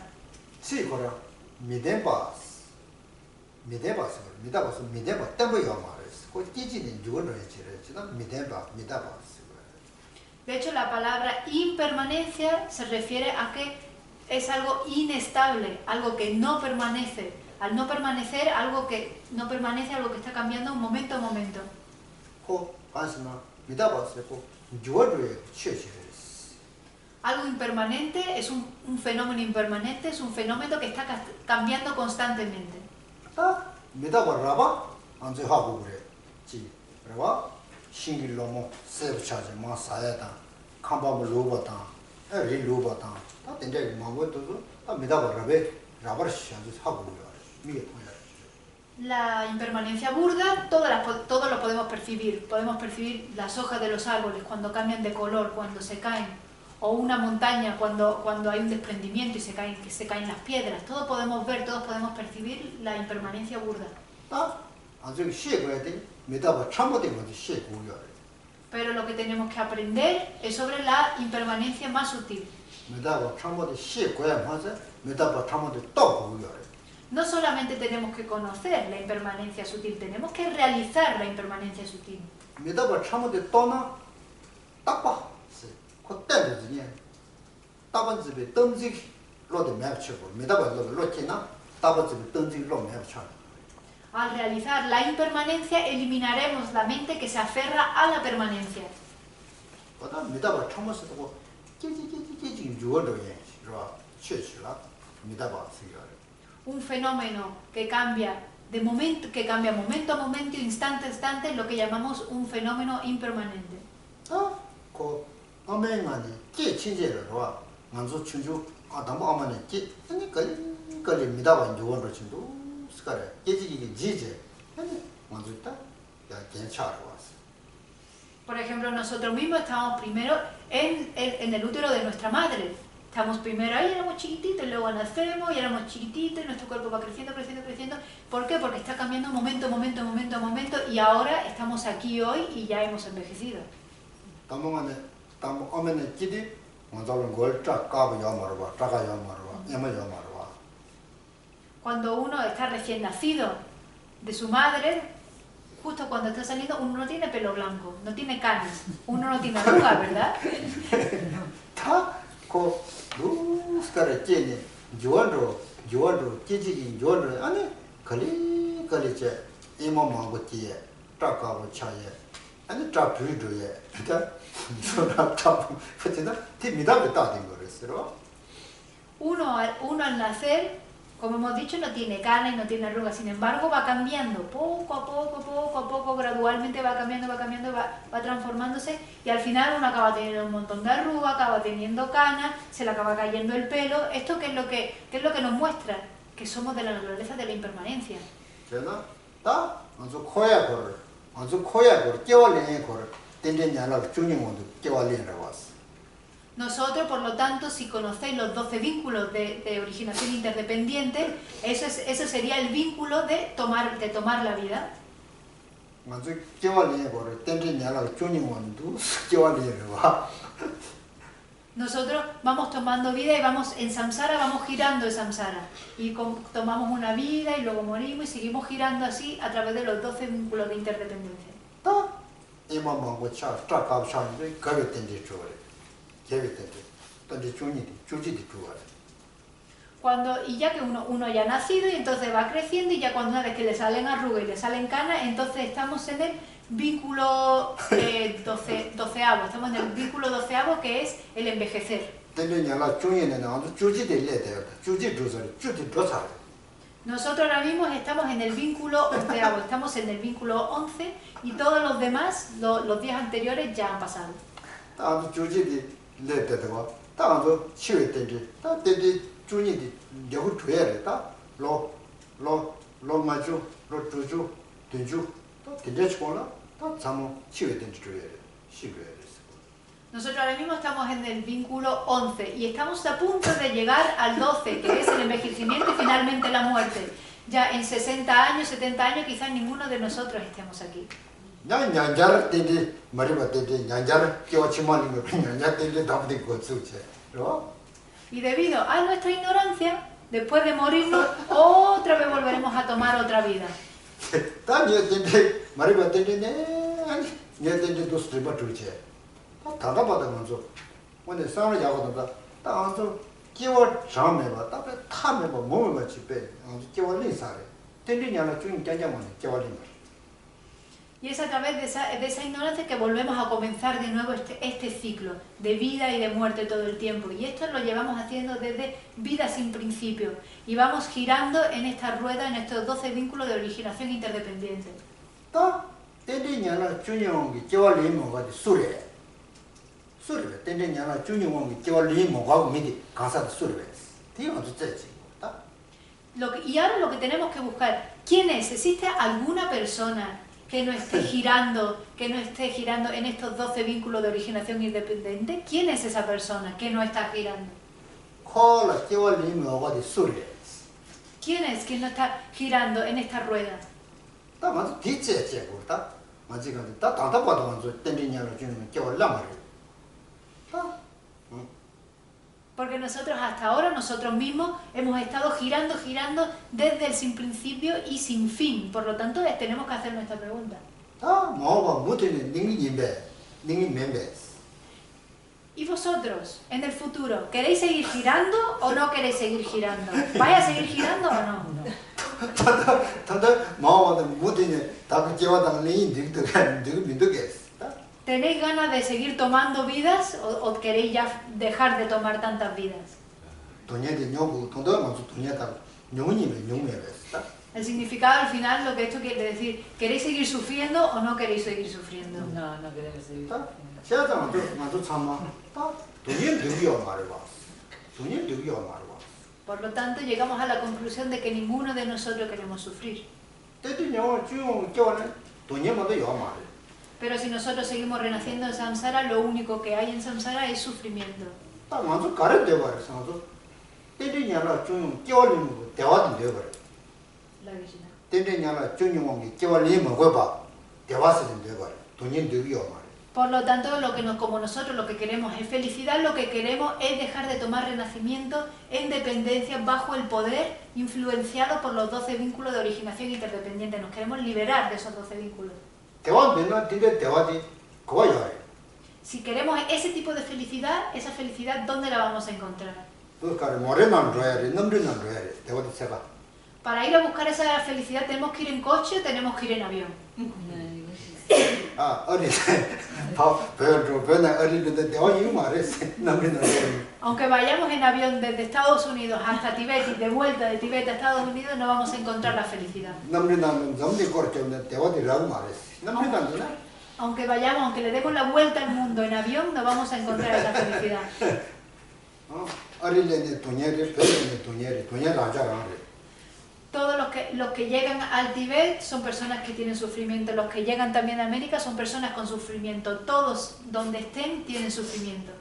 시 거라 미덴바스 미덴바스 미다바스 미덴바 때문에 말했어. 그 끼지는 죽어는 지레지나 미다바스. De hecho, la palabra impermanencia se refiere a que es algo inestable, algo que no permanece. Al no permanecer, algo que no permanece, algo que está cambiando momento a momento. 코 가스나 미다바스 코 죽어를 취해지레. Algo impermanente es un fenómeno impermanente, es un fenómeno que está cambiando constantemente. 다 미다바라바 안제 하고 그래. 지. 그래가 신길로 뭐 세브차지 뭐 사야다. 캄바모 로바다. 에리 로바다. 다 된데 마고도 다 미다바라베 라바르시 안제 하고 그래. 미게 통해. La impermanencia burda, todo lo podemos percibir. Podemos percibir las hojas de los árboles cuando cambian de color, cuando se caen. O una montaña cuando hay un desprendimiento y se caen las piedras. Todos podemos ver, todos podemos percibir la impermanencia burda. Pero lo que tenemos que aprender es sobre la impermanencia más sutil. No solamente tenemos que conocer la impermanencia sutil, tenemos que realizar la impermanencia sutil. 그때는 따번집에 던지 로드 맵치고 미다바 로키나 따번집에 던지 로 맵쳐. Al realizar la impermanencia eliminaremos la mente que se aferra a la permanencia. 그다음 미다바 처음부터 깨지 주어도에 로 취취라 미다바 시가. Un fenómeno que cambia momento a momento, instante a instante, lo que llamamos un fenómeno impermanente. 그 어맹아니 깨 친제로와 만조 춘주 아담 어머니 깨 아니 걸리 미다바 주어로 친도 스카레 깨지기 지제 아니 만조다 야 괜찮아 왔어. Por ejemplo, nosotros mismos estábamos primero en el útero de nuestra madre. Estamos primero ahí, éramos chiquititos, y luego nacemos y éramos chiquititos y nuestro cuerpo va creciendo, creciendo, creciendo. ¿Por qué? Porque está cambiando momento a momento y ahora estamos aquí hoy y ya hemos envejecido. 어머니 끼디 먼저는 걸 쫙가고 야마르바 쫙가 야마르바 야마 야마르바. Cuando uno está recién nacido de su madre, justo cuando está saliendo, uno no tiene pelo blanco, no tiene canas, uno no tiene arrugas, ¿verdad? 다그 누스카레 깨니 조원로 깨지기 조원로 아니 걸리제 이모마고티에 쫙가고 차에 아니 쫙주의도에 그러니까 Uno al nacer, como hemos dicho, no tiene canas y no tiene arrugas, sin embargo va cambiando poco a poco, gradualmente va cambiando, va transformándose y al final uno acaba teniendo un montón de arrugas, acaba teniendo canas, se le acaba cayendo el pelo. ¿Esto qué es lo que nos muestra? Que somos de la naturaleza de la impermanencia. Nosotros, por lo tanto, si conocéis los 12 vínculos de originación interdependiente, eso sería el vínculo de tomar la vida. Nosotros vamos tomando vida y vamos en samsara, vamos girando en samsara. Y tomamos una vida y luego morimos y seguimos girando así a través de los 12 vínculos de interdependencia. Y ya que uno ya ha nacido y entonces va creciendo y ya cuando una vez que le salen arrugas y le salen canas, entonces estamos en el vínculo 12avo, estamos en el vínculo 12avo que es el envejecer. Nosotros ahora mismo estamos en el vínculo 11avo, estamos en el vínculo 11 y todos los demás, los días anteriores ya han pasado. Nosotros ahora mismo estamos en el vínculo 11 y estamos a punto de llegar al 12, que es el envejecimiento y finalmente la muerte. Ya en 60 años, 70 años, quizás ninguno de nosotros estemos aquí. 냥냥자르 때데 머리바 때데 냥자르 끼워치마는 거 냥냐 때데 답데 고츠체. ¿No? Y debido a nuestra ignorancia, después de morirnos, otra vez volveremos a tomar otra vida. 다니에 때데 머리바 때데네 아니 냐 때데도 스트리바 주체. 다다 받아 먼저. 오늘 상을 야고다. 다서 끼워 잠에봐. 답에 타면봐 몸을 같이 빼. 끼워 리사래. 때데냐나 좀 짠짠만 끼워 리. Y es a través de esa ignorancia que volvemos a comenzar de nuevo este ciclo de vida y de muerte todo el tiempo. Y esto lo llevamos haciendo desde vida sin principio. Y vamos girando en esta rueda, en estos 12 vínculos de originación interdependiente. 또 때리냐나 준영이 겨울이 뭐가 술에 때리냐나 준영이 겨울이 뭐가 미디 가사도 술에 뒤가 좋지. Y ahora lo que tenemos que buscar, ¿quién es? ¿Existe alguna persona que no esté girando en estos 12 vínculos de originación independiente? ¿Quién es esa persona que no está girando? 콜라 겨울이 뭐가 술에 ¿Quién es quien no está girando en esta rueda? 다 맞아 뒤째 제고다 맞지가 다 단답받아 먼저 때리냐나 준영이 겨울라 말이야. Porque nosotros hasta ahora, nosotros mismos, hemos estado girando desde el sin principio y sin fin. Por lo tanto, tenemos que hacer nuestra pregunta. 다 뭐가 못에는 닝이 멤베. ¿Y vosotros, en el futuro, queréis seguir girando o no queréis seguir girando? ¿Vais a seguir girando o no? 다다 뭐가 못에는 다 겨워당 닝이 닝도 민도게. ¿Tenéis ganas de seguir tomando vidas o queréis ya dejar de tomar tantas vidas? El significado al final, lo que esto quiere decir, ¿queréis seguir sufriendo o no queréis seguir sufriendo? No, no queremos seguir. Por lo tanto, llegamos a la conclusión de que ninguno de nosotros queremos sufrir. Pero si nosotros seguimos renaciendo en samsara, lo único que hay en samsara es sufrimiento. La Por lo tanto, como nosotros lo que queremos es felicidad, lo que queremos es dejar de tomar renacimiento en dependencia bajo el poder influenciado por los 12 vínculos de originación interdependiente. Nos queremos liberar de esos 12 vínculos. Si queremos ese tipo de felicidad, esa felicidad, ¿dónde la vamos a encontrar? Para ir a buscar esa felicidad, ¿tenemos que ir en coche o tenemos que ir en avión? Aunque vayamos en avión desde Estados Unidos hasta Tibet y de vuelta de Tibet a Estados Unidos, no vamos a encontrar la felicidad. Aunque le demos la vuelta al mundo en avión, no vamos a encontrar esa felicidad. Todos los que llegan al Tíbet son personas que tienen sufrimiento, los que llegan también a América son personas con sufrimiento, todos donde estén tienen sufrimiento.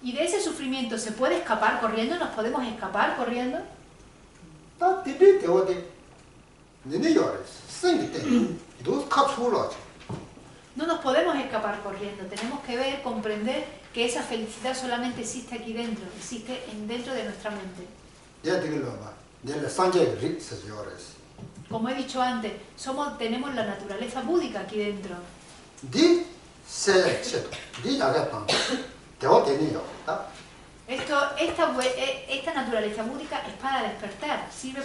¿Y de ese sufrimiento se puede escapar corriendo? ¿Nos podemos escapar corriendo? No nos podemos escapar corriendo, tenemos que ver, comprender que esa felicidad solamente existe aquí dentro, existe dentro de nuestra mente. Como he dicho antes, tenemos la naturaleza búdica aquí dentro. Esta naturaleza búdica es para despertar, sirve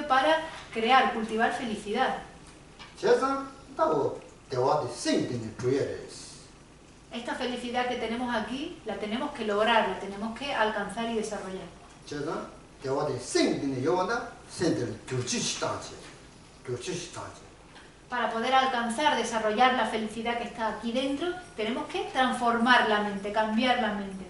para crear, cultivar felicidad. Esta felicidad que tenemos aquí, la tenemos que lograr, la tenemos que alcanzar y desarrollar. Para poder alcanzar, desarrollar la felicidad que está aquí dentro, tenemos que transformar la mente, cambiar la mente.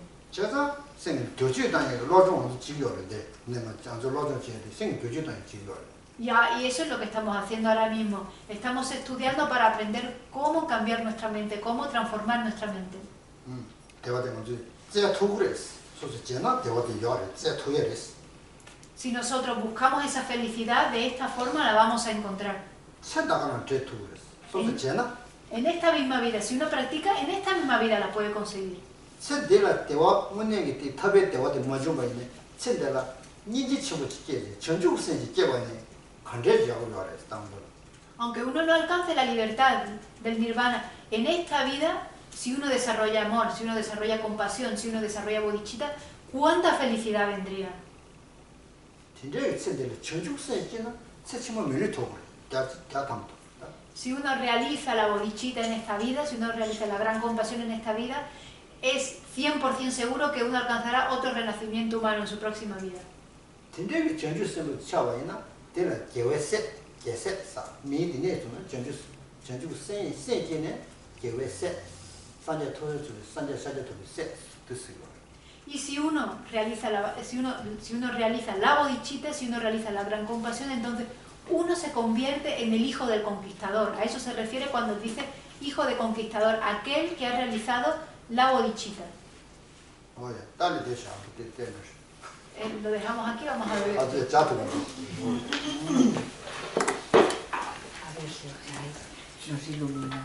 Y eso es lo que estamos haciendo ahora mismo. Estamos estudiando para aprender cómo cambiar nuestra mente, cómo transformar nuestra mente. Si nosotros buscamos esa felicidad, de esta forma la vamos a encontrar. 생각하는 제투를 소소 제나 En esta misma vida, si uno practica, en esta misma vida la puede conseguir. 세대라 때와 문제기 때 탑에 때와도 뭐좀 있네 세대라 니지 친구 지게 전주 sen지 깨봐네 간제지하고 요래 당도 Aunque uno no alcance la libertad del nirvana, en esta vida, si uno desarrolla amor, si uno desarrolla compasión, si uno desarrolla bodhicitta, ¿cuánta felicidad vendría? 진짜 세대를 전주 sen지나 세치면 밀리토고 다 담도 Si uno realiza la bodhicitta en esta vida, si uno realiza la gran compasión en esta vida, es 100% seguro que uno alcanzará otro renacimiento humano en su próxima vida. 진짜 전주 sen을 차와이나 때라 계획세 계획사 미디네도는 전주 sen지네 계획세 산제 토요주 산제 사제 토세 뜻이고 Y si uno realiza si uno realiza la bodhicitta, si uno realiza la gran compasión, entonces uno se convierte en el hijo del conquistador. A eso se refiere cuando dice hijo de conquistador, aquel que ha realizado la bodhicitta. oye dale de esa que tienes Lo dejamos aquí, vamos a ver. 아주 자도 A ver si nos ilumina.